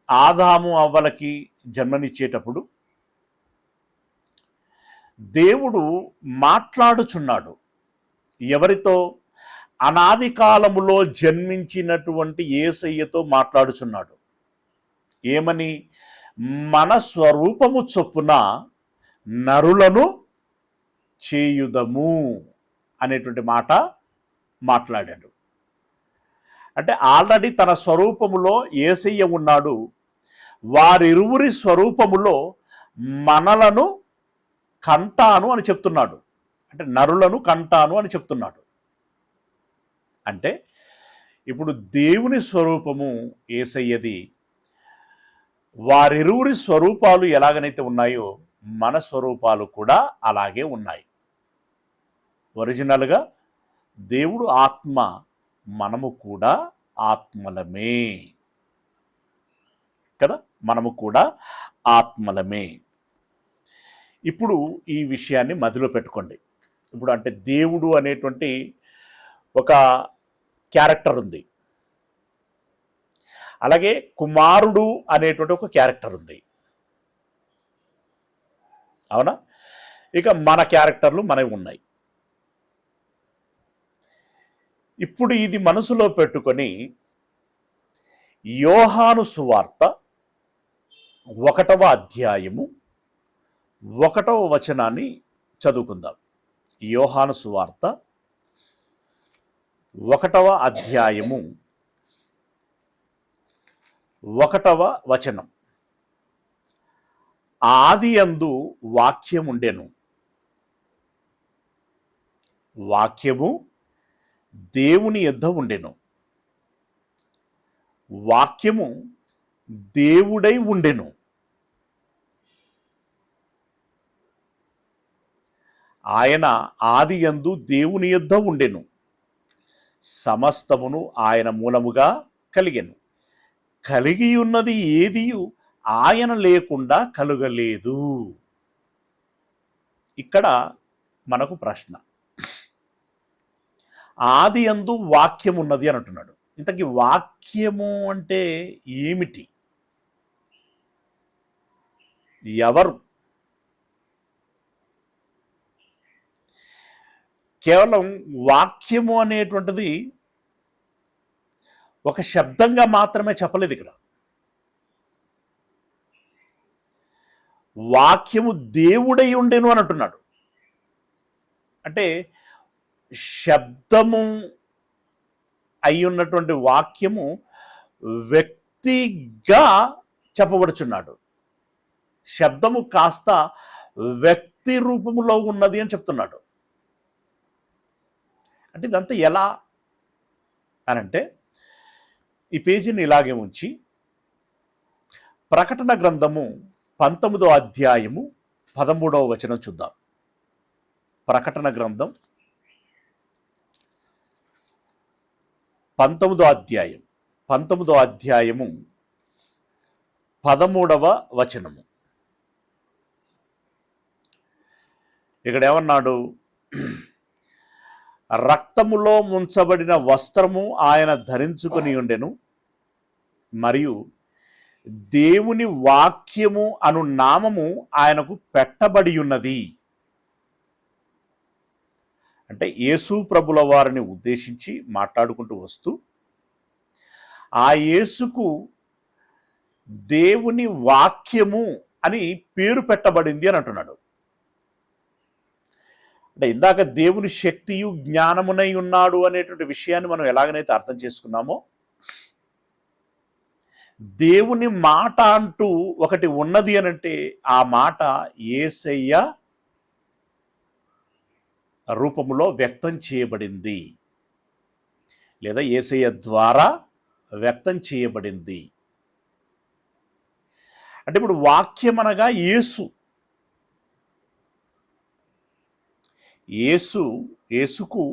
ఆదాము అవ్వలకి జన్మనిచ్చేటప్పుడు దేవుడు మాట్లాడుచున్నాడు. ఎవరితో? అనాది కాలములో జన్మించినటువంటి యేసయ్యతో మాట్లాడుచున్నాడు. ఏమని? మన స్వరూపము చొప్పున నరులను చేయుదము అనేటువంటి మాట మాట్లాడాడు. అంటే ఆల్రెడీ తన స్వరూపములో యేసయ్య ఉన్నాడు. వారిరువురి స్వరూపములో మనలను కంటాను అని చెప్తున్నాడు. అంటే నరులను కంటాను అని చెప్తున్నాడు. అంటే ఇప్పుడు దేవుని స్వరూపము యేసయ్యది. వారిరువురి స్వరూపాలు ఎలాగనైతే ఉన్నాయో మన స్వరూపాలు కూడా అలాగే ఉన్నాయి. ఒరిజినల్గా దేవుడు ఆత్మ, మనము కూడా ఆత్మలమే కదా, మనము కూడా ఆత్మలమే. ఇప్పుడు ఈ విషయాన్ని మదిలో పెట్టుకోండి. ఇప్పుడు అంటే దేవుడు అనేటువంటి ఒక క్యారెక్టర్ ఉంది, అలాగే కుమారుడు అనేటువంటి ఒక క్యారెక్టర్ ఉంది, అవునా? ఇక మన క్యారెక్టర్లు మనవి ఉన్నాయి. ఇప్పుడు ఇది మనసులో పెట్టుకొని యోహాను సువార్త 1వ అధ్యాయము 1వ వచనాన్ని చదువుకుందాం. యోహాను సువార్త 1వ అధ్యాయము 1వ వచనం. ఆదియందు వాక్యముండెను, వాక్యము దేవుని యొద్ద ఉండెను, వాక్యము దేవుడై ఉండెను. ఆయన ఆదియందు దేవుని యొద్ద ఉండెను, సమస్తమును ఆయన మూలముగా కలిగెను, కలిగి ఉన్నది ఏదియు ఆయన లేకుండా కలుగలేదు. ఇక్కడ మనకు ప్రశ్న, ఆదియందు వాక్యం ఉన్నది అని అంటున్నాడు. ఇంతకీ వాక్యము అంటే ఏమిటి? ఎవరు? కేవలం వాక్యము అనేటువంటిది ఒక శబ్దంగా మాత్రమే చెప్పలేదు ఇక్కడ. వాక్యము దేవుడై ఉండెను అని అంటున్నాడు. అంటే శబ్దము అయి ఉన్నటువంటి వాక్యము వ్యక్తిగా చెప్పబడుచున్నాడు. శబ్దము కాస్త వ్యక్తి రూపములో ఉన్నది అని చెప్తున్నాడు. అంటే ఇదంతా ఎలా అనంటే, ఈ పేజీని ఇలాగే ఉంచి ప్రకటన గ్రంథము 19వ అధ్యాయము 13వ వచనం చూద్దాం. ప్రకటన గ్రంథం 19వ అధ్యాయము 13వ వచనము. ఇక్కడ ఏమన్నాడు? రక్తములో ముంచబడిన వస్త్రము ఆయన ధరించుకొని ఉండెను, మరియు దేవుని వాక్యము అను నామము ఆయనకు పెట్టబడి ఉన్నది. అంటే యేసు ప్రభుల వారిని ఉద్దేశించి మాట్లాడుకుంటూ వస్తూ, ఆ యేసుకు దేవుని వాక్యము అని పేరు పెట్టబడింది అని అంటున్నాడు. అంటే ఇందాక దేవుని శక్తియు జ్ఞానమునై ఉన్నాడు అనేటువంటి విషయాన్ని మనం ఎలాగనైతే అర్థం చేసుకున్నామో, దేవుని మాట అంటూ ఒకటి ఉన్నది అనంటే ఆ మాట యేసయ్య రూపములో వ్యక్తం చేయబడింది, లేదా యేసయ్య ద్వారా వ్యక్తం చేయబడింది. అంటే ఇప్పుడు వాక్యం అనగా యేసుకు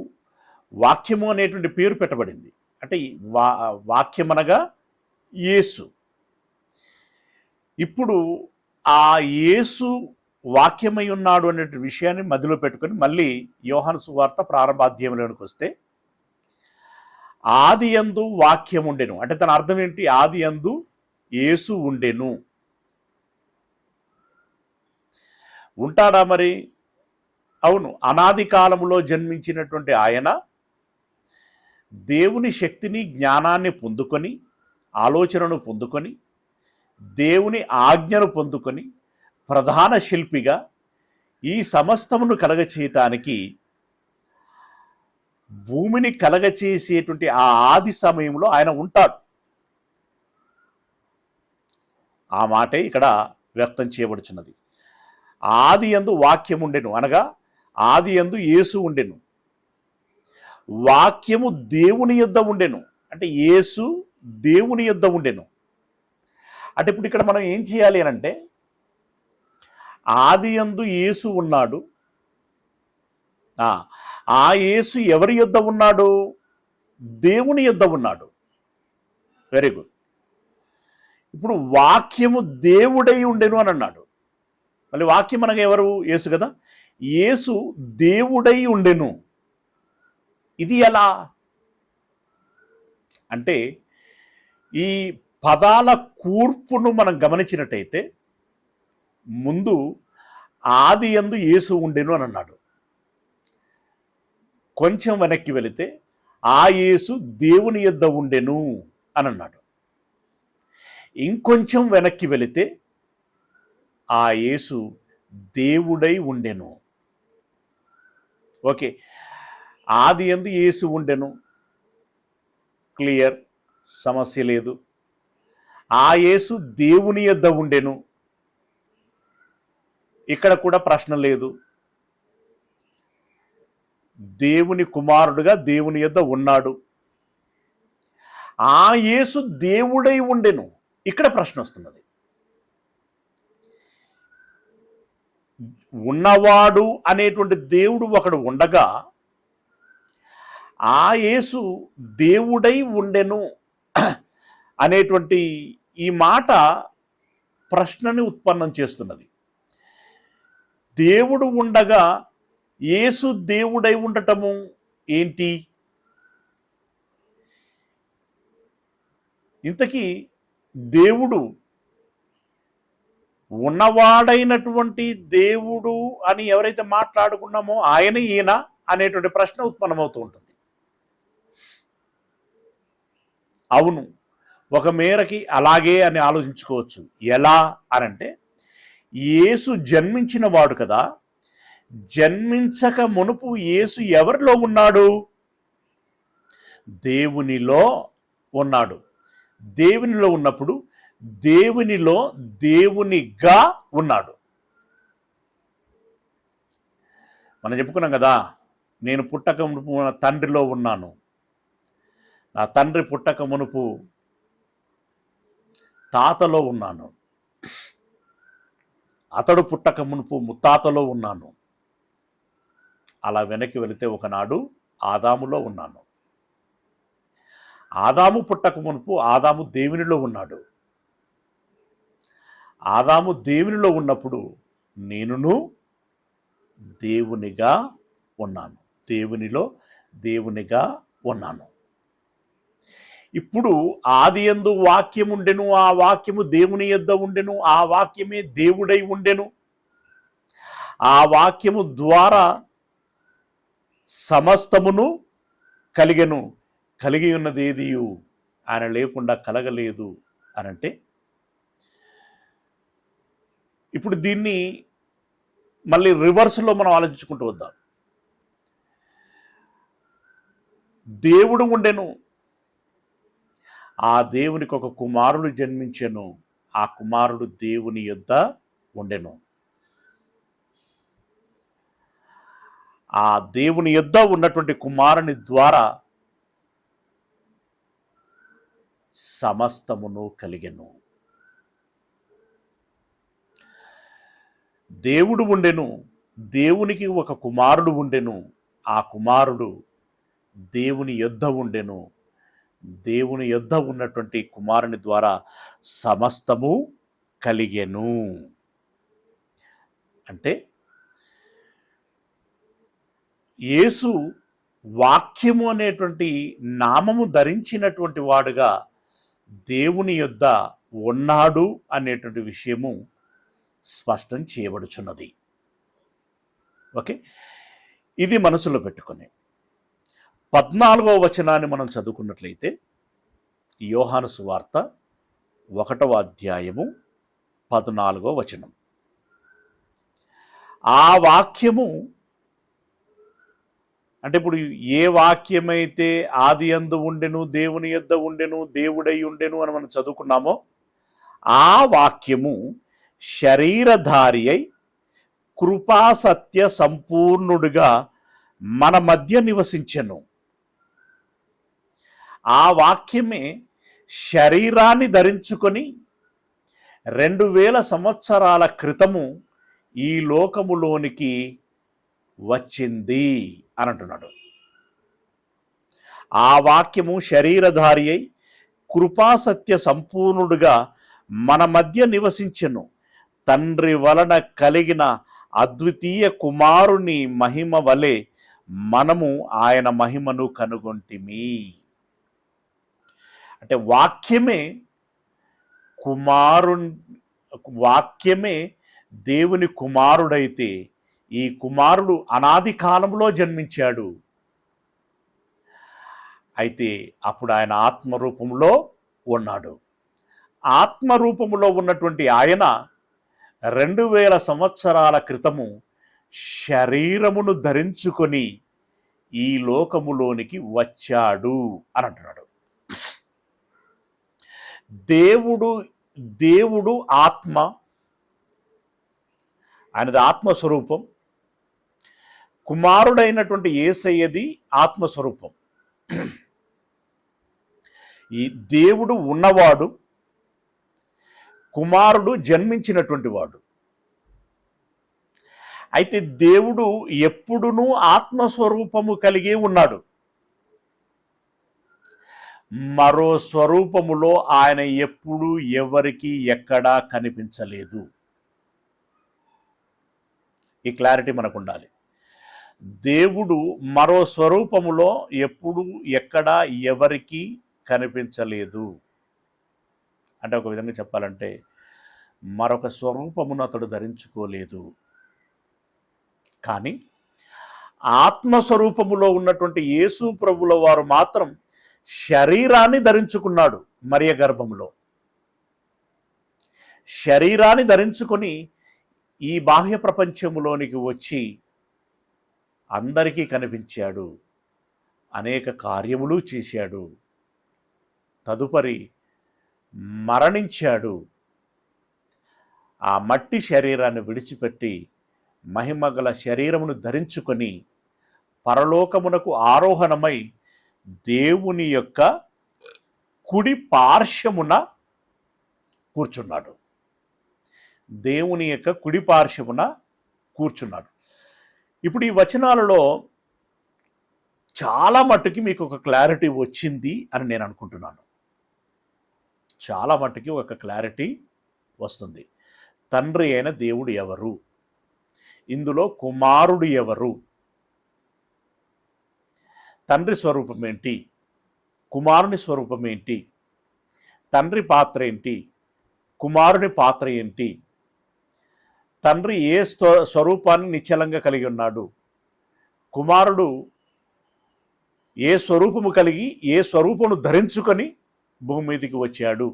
వాక్యము అనేటువంటి పేరు పెట్టబడింది. అంటే వాక్యం అనగా యేసు. ఇప్పుడు ఆ యేసు వాక్యమై ఉన్నాడు అనే విషయాన్ని మధ్యలో పెట్టుకొని మళ్ళీ యోహాను సువార్త ప్రారంభాధ్యాయంలోనికి వస్తే, ఆది యందు వాక్యం ఉండెను అంటే తన అర్థం ఏంటి? ఆది యందు యేసు ఉండెను. ఉంటాడా మరి? అవును. అనాది కాలములో జన్మించినటువంటి ఆయన దేవుని శక్తిని జ్ఞానాన్ని పొందుకొని, ఆలోచనను పొందుకొని, దేవుని ఆజ్ఞను పొందుకొని ప్రధాన శిల్పిగా ఈ సమస్తమును కలగచేయటానికి భూమిని కలగచేసేటువంటి ఆ ఆది సమయంలో ఆయన ఉంటాడు. ఆ మాటే ఇక్కడ వ్యక్తం చేయబడుచున్నది. ఆది యందు వాక్యం ఉండెను అనగా ఆది యందు యేసు ఉండెను. వాక్యము దేవుని యొద్ద ఉండెను అంటే యేసు దేవుని యొద్ద ఉండెను. అంటే ఇప్పుడు ఇక్కడ మనం ఏం చేయాలి అనంటే, ఆది యందు యేసు ఉన్నాడు. ఆ యేసు ఎవరి యొద్ద ఉన్నాడు? దేవుని యొద్ద ఉన్నాడు. Very good. ఇప్పుడు వాక్యము దేవుడై ఉండెను అని అన్నాడు. మళ్ళీ వాక్యం అనగా ఎవరు? యేసు కదా. యేసు దేవుడై ఉండెను. ఇది ఎలా అంటే, ఈ పదాల కూర్పును మనం గమనించినట్టయితే, ముందు ఆది యందు యేసు ఉండెను అని అన్నాడు. కొంచెం వెనక్కి వెళితే ఆ యేసు దేవుని యొద్ద ఉండెను అని అన్నాడు. ఇంకొంచెం వెనక్కి వెళితే ఆ యేసు దేవుడై ఉండెను. ఓకే, ఆది యందు యేసు ఉండెను, క్లియర్, సమస్య లేదు. ఆ యేసు దేవుని యొద్ద ఉండెను, ఇక్కడ కూడా ప్రశ్న లేదు. దేవుని కుమారుడుగా దేవుని యొద్ద ఉన్నాడు. ఆ యేసు దేవుడై ఉండెను, ఇక్కడ ప్రశ్న వస్తున్నది. ఉన్నవాడు అనేటువంటి దేవుడు ఒకడు ఉండగా ఆ యేసు దేవుడై ఉండెను అనేటువంటి ఈ మాట ప్రశ్నని ఉత్పన్నం చేస్తున్నది. దేవుడు ఉండగా యేసు దేవుడై ఉండటము ఏంటి? ఇంతకీ దేవుడు ఉన్నవాడైనటువంటి దేవుడు అని ఎవరైతే మాట్లాడుకున్నామో ఆయన ఈయన అనేటువంటి ప్రశ్న ఉత్పన్నమవుతూ ఉంటుంది. అవును, ఒక మేరకి అలాగే అని ఆలోచించుకోవచ్చు. ఎలా అనంటే, యేసు జన్మించిన వాడు కదా, జన్మించక మునుపు యేసు ఎవరిలో ఉన్నాడు? దేవునిలో ఉన్నాడు. దేవునిలో ఉన్నప్పుడు దేవునిలో దేవునిగా ఉన్నాడు. మనం చెప్పుకున్నాం కదా, నేను పుట్టక మునుపు నా తండ్రిలో ఉన్నాను, నా తండ్రి పుట్టక మునుపు తాతలో ఉన్నాను, అతడు పుట్టక మునుపు ముత్తాతలో ఉన్నాను. అలా వెనక్కి వెళితే ఒకనాడు ఆదాములో ఉన్నాను. ఆదాము పుట్టక మునుపు ఆదాము దేవునిలో ఉన్నాడు. ఆదాము దేవునిలో ఉన్నప్పుడు నేనును దేవునిగా ఉన్నాను, దేవునిలో దేవునిగా ఉన్నాను. ఇప్పుడు ఆది యందు వాక్యం ఉండెను, ఆ వాక్యము దేవుని యొద్ద ఉండెను, ఆ వాక్యమే దేవుడై ఉండెను. ఆ వాక్యము ద్వారా సమస్తమును కలిగెను, కలిగి ఉన్నది ఏదియు ఆయన లేకుండా కలగలేదు అనంటే, ఇప్పుడు దీన్ని మళ్ళీ రివర్స్లో మనం ఆలోచించుకుంటూ వద్దాం. దేవుడు ఉండెను, ఆ దేవునికి ఒక కుమారుడు జన్మించెను, ఆ కుమారుడు దేవుని యొద్ద ఉండెను. ఆ దేవుని యొద్ద ఉన్నటువంటి కుమారుని ద్వారా సమస్తమును కలిగెను. దేవుడు ఉండెను, దేవునికి ఒక కుమారుడు ఉండెను, ఆ కుమారుడు దేవుని యొద్ద ఉండెను, దేవుని యొద్ద ఉన్నటువంటి కుమారుని ద్వారా సమస్తము కలిగెను. అంటే యేసు వాక్యము అనేటువంటి నామము ధరించినటువంటి వాడుగా దేవుని యొద్ద ఉన్నాడు అనేటువంటి విషయము స్పష్టం చేయబడుచున్నది. ఓకే, ఇది మనసులో పెట్టుకొని 14వ వచనాన్ని మనం చదువుకున్నట్లయితే, యోహాను సువార్త 1వ అధ్యాయము 14వ వచనం. ఆ వాక్యము అంటే ఇప్పుడు ఏ వాక్యమైతే ఆది యందు ఉండెను, దేవుని యొద్ద ఉండెను, దేవుడై ఉండెను అని మనం చదువుకున్నామో ఆ వాక్యము శరీరధారి అయి కృపాసత్య సంపూర్ణుడిగా మన మధ్య నివసించెను. ఆ వాక్యమే శరీరాన్ని ధరించుకొని 2000 సంవత్సరాల క్రితము ఈ లోకములోనికి వచ్చింది అని అంటున్నాడు. ఆ వాక్యము శరీరధారి అయి కృపాసత్య సంపూర్ణుడుగా మన మధ్య నివసించెను. తండ్రి వలన కలిగిన అద్వితీయ కుమారుని మహిమ వలె మనము ఆయన మహిమను కనుగొంటిమి. అంటే వాక్యమే దేవుని కుమారుడైతే ఈ కుమారుడు అనాది కాలంలో జన్మించాడు. అయితే అప్పుడు ఆయన ఆత్మరూపంలో ఉన్నాడు. ఆత్మరూపములో ఉన్నటువంటి ఆయన 2000 సంవత్సరాల క్రితము శరీరమును ధరించుకొని ఈ లోకములోనికి వచ్చాడు అని అంటున్నాడు. దేవుడు ఆత్మ, ఆయనది ఆత్మస్వరూపం. కుమారుడైనటువంటి యేసయ్యది ఆత్మస్వరూపం. ఈ దేవుడు ఉన్నవాడు, కుమారుడు జన్మించినటువంటి వాడు. అయితే దేవుడు ఎప్పుడునూ ఆత్మస్వరూపము కలిగి ఉన్నాడు. మరో స్వరూపములో ఆయన ఎప్పుడు ఎవరికి ఎక్కడా కనిపించలేదు. ఈ క్లారిటీ మనకు ఉండాలి. దేవుడు మరో స్వరూపములో ఎప్పుడు ఎక్కడా ఎవరికి కనిపించలేదు. అంటే ఒక విధంగా చెప్పాలంటే మరొక స్వరూపమును అతడు ధరించుకోలేదు. కానీ ఆత్మస్వరూపములో ఉన్నటువంటి యేసు ప్రభుల వారు మాత్రం శరీరాన్ని ధరించుకున్నాడు. మరియ గర్భములో శరీరాన్ని ధరించుకొని ఈ బాహ్య ప్రపంచములోనికి వచ్చి అందరికీ కనిపించాడు, అనేక కార్యములు చేశాడు, తదుపరి మరణించాడు. ఆ మట్టి శరీరాన్ని విడిచిపెట్టి మహిమగల శరీరమును ధరించుకొని పరలోకమునకు ఆరోహణమై దేవుని యొక్క కుడి పార్శ్వమున కూర్చున్నాడు. దేవుని యొక్క కుడి పార్శ్వమున కూర్చున్నాడు. ఇప్పుడు ఈ వచనాలలో చాలా మట్టుకి మీకు ఒక క్లారిటీ వచ్చింది అని నేను అనుకుంటున్నాను. చాలా మట్టుకి ఒక క్లారిటీ వస్తుంది. తండ్రి అయిన దేవుడు ఎవరు, ఇందులో కుమారుడు ఎవరు, తండ్రి స్వరూపం ఏంటి, కుమారుని స్వరూపం ఏంటి, తండ్రి పాత్ర ఏంటి, కుమారుని పాత్ర ఏంటి, తండ్రి ఏ స్వరూపాన్ని నిశ్చలంగా కలిగి ఉన్నాడు, కుమారుడు ఏ స్వరూపము కలిగి ఏ స్వరూపమును ధరించుకొని భూమి మీదకి వచ్చాడు,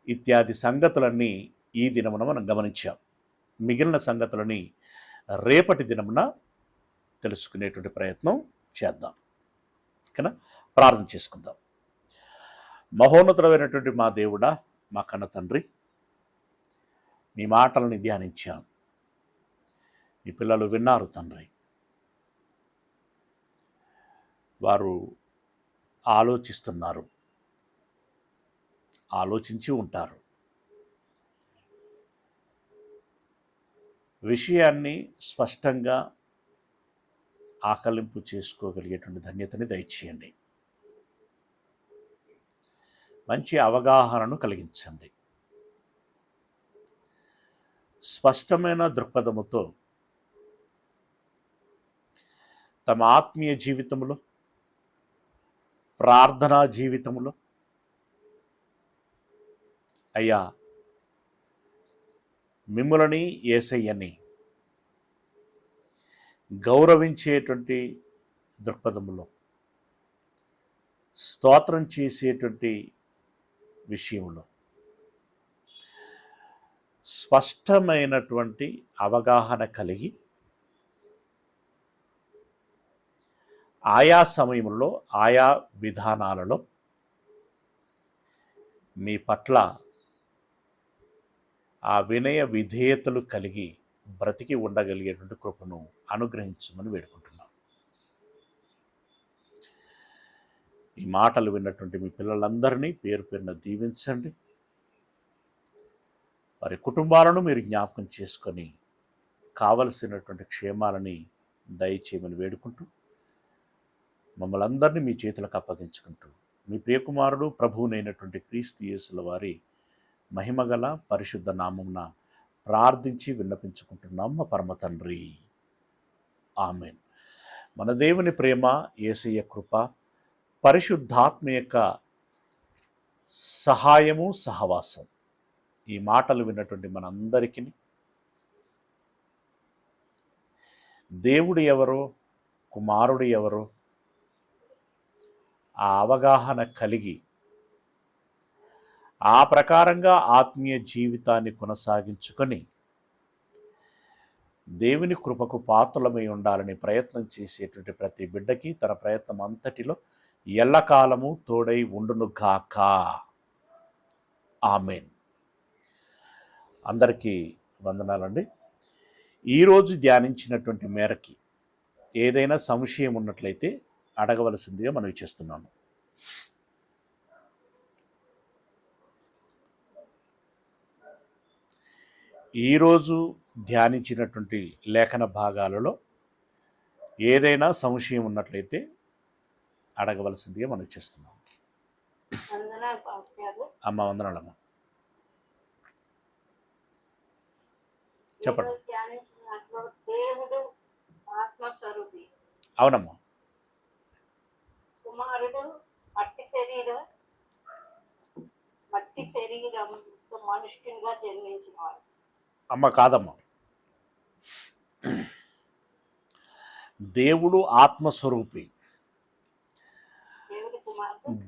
ఇత్యాది సంగతులన్నీ ఈ దినమున మనం గమనించాం. మిగిలిన సంగతులని రేపటి దినమున తెలుసుకునేటువంటి ప్రయత్నం చేద్దాం. ఓకేనా? ప్రార్థన చేసుకుందాం. మహోన్నతుడైనటువంటి మా దేవుడా, మా కన్న తండ్రి, నీ మాటలని ధ్యానించాం. నీ పిల్లలు విన్నారు తండ్రి. వారు ఆలోచిస్తున్నారు, ఆలోచించి ఉంటారు. విషయాన్ని స్పష్టంగా ఆకలింపు చేసుకోగలిగేటువంటి ధన్యతని దయచేయండి. మంచి అవగాహనను కలిగించండి. స్పష్టమైన దృక్పథముతో తమ ఆత్మీయ జీవితంలో, ప్రార్థనా జీవితంలో అయ్యా మిమ్ములని, యేసయ్యని గౌరవించేటువంటి దృక్పథంలో, స్తోత్రం చేసేటువంటి విషయంలో స్పష్టమైనటువంటి అవగాహన కలిగి ఆయా సమయంలో, ఆయా విధానాలలో మీ పట్ల ఆ వినయ విధేయతలు కలిగి బ్రతికి ఉండగలిగేటువంటి కృపను అనుగ్రహించమని వేడుకుంటున్నాం. ఈ మాటలు విన్నటువంటి మీ పిల్లలందరినీ పేరు పేరున దీవించండి. వారి కుటుంబాలను మీరు జ్ఞాపకం చేసుకొని కావలసినటువంటి క్షేమాలని దయచేయమని వేడుకుంటూ, మమ్మల్ని అందరినీ మీ చేతులకు అప్పగించుకుంటూ, మీ ప్రియకుమారుడు ప్రభువునైనటువంటి క్రీస్తు యేసుల వారి మహిమగల పరిశుద్ధ నామమున ప్రార్థించి విన్నపించుకుంటున్నాం మా పరమ తండ్రి. ఆమెన్. మన దేవుని ప్రేమ, యేసయ్య కృప, పరిశుద్ధాత్మ యొక్క సహాయము, సహవాసం ఈ మాటలు విన్నటువంటి మనందరికీ దేవుడు ఎవరో, కుమారుడు ఎవరో ఆ అవగాహన కలిగి ఆ ప్రకారంగా ఆత్మీయ జీవితాన్ని కొనసాగించుకొని దేవుని కృపకు పాత్రలమై ఉండాలని ప్రయత్నం చేసేటువంటి ప్రతి బిడ్డకి తన ప్రయత్నం అంతటిలో ఎల్లకాలము తోడై ఉండునుగాక. ఆమెన్. అందరికీ వందనాలండి. ఈరోజు ధ్యానించినటువంటి మేరకి ఏదైనా సంశయం ఉన్నట్లయితే అడగవలసిందిగా మనవి చేస్తున్నాను. ఈరోజు ధ్యానించినటువంటి లేఖన భాగాలలో ఏదైనా సంశయం ఉన్నట్లయితే అడగవలసిందిగా మనం చేస్తున్నాం. అమ్మ వందనాలమ్మ. చెప్పండి. అవునమ్మా. కుమారుడు మట్టి శరీరం మనుష్యునిగా జన్మించినాడు. అమ్మ కాదమ్మా, దేవుడు ఆత్మస్వరూపి.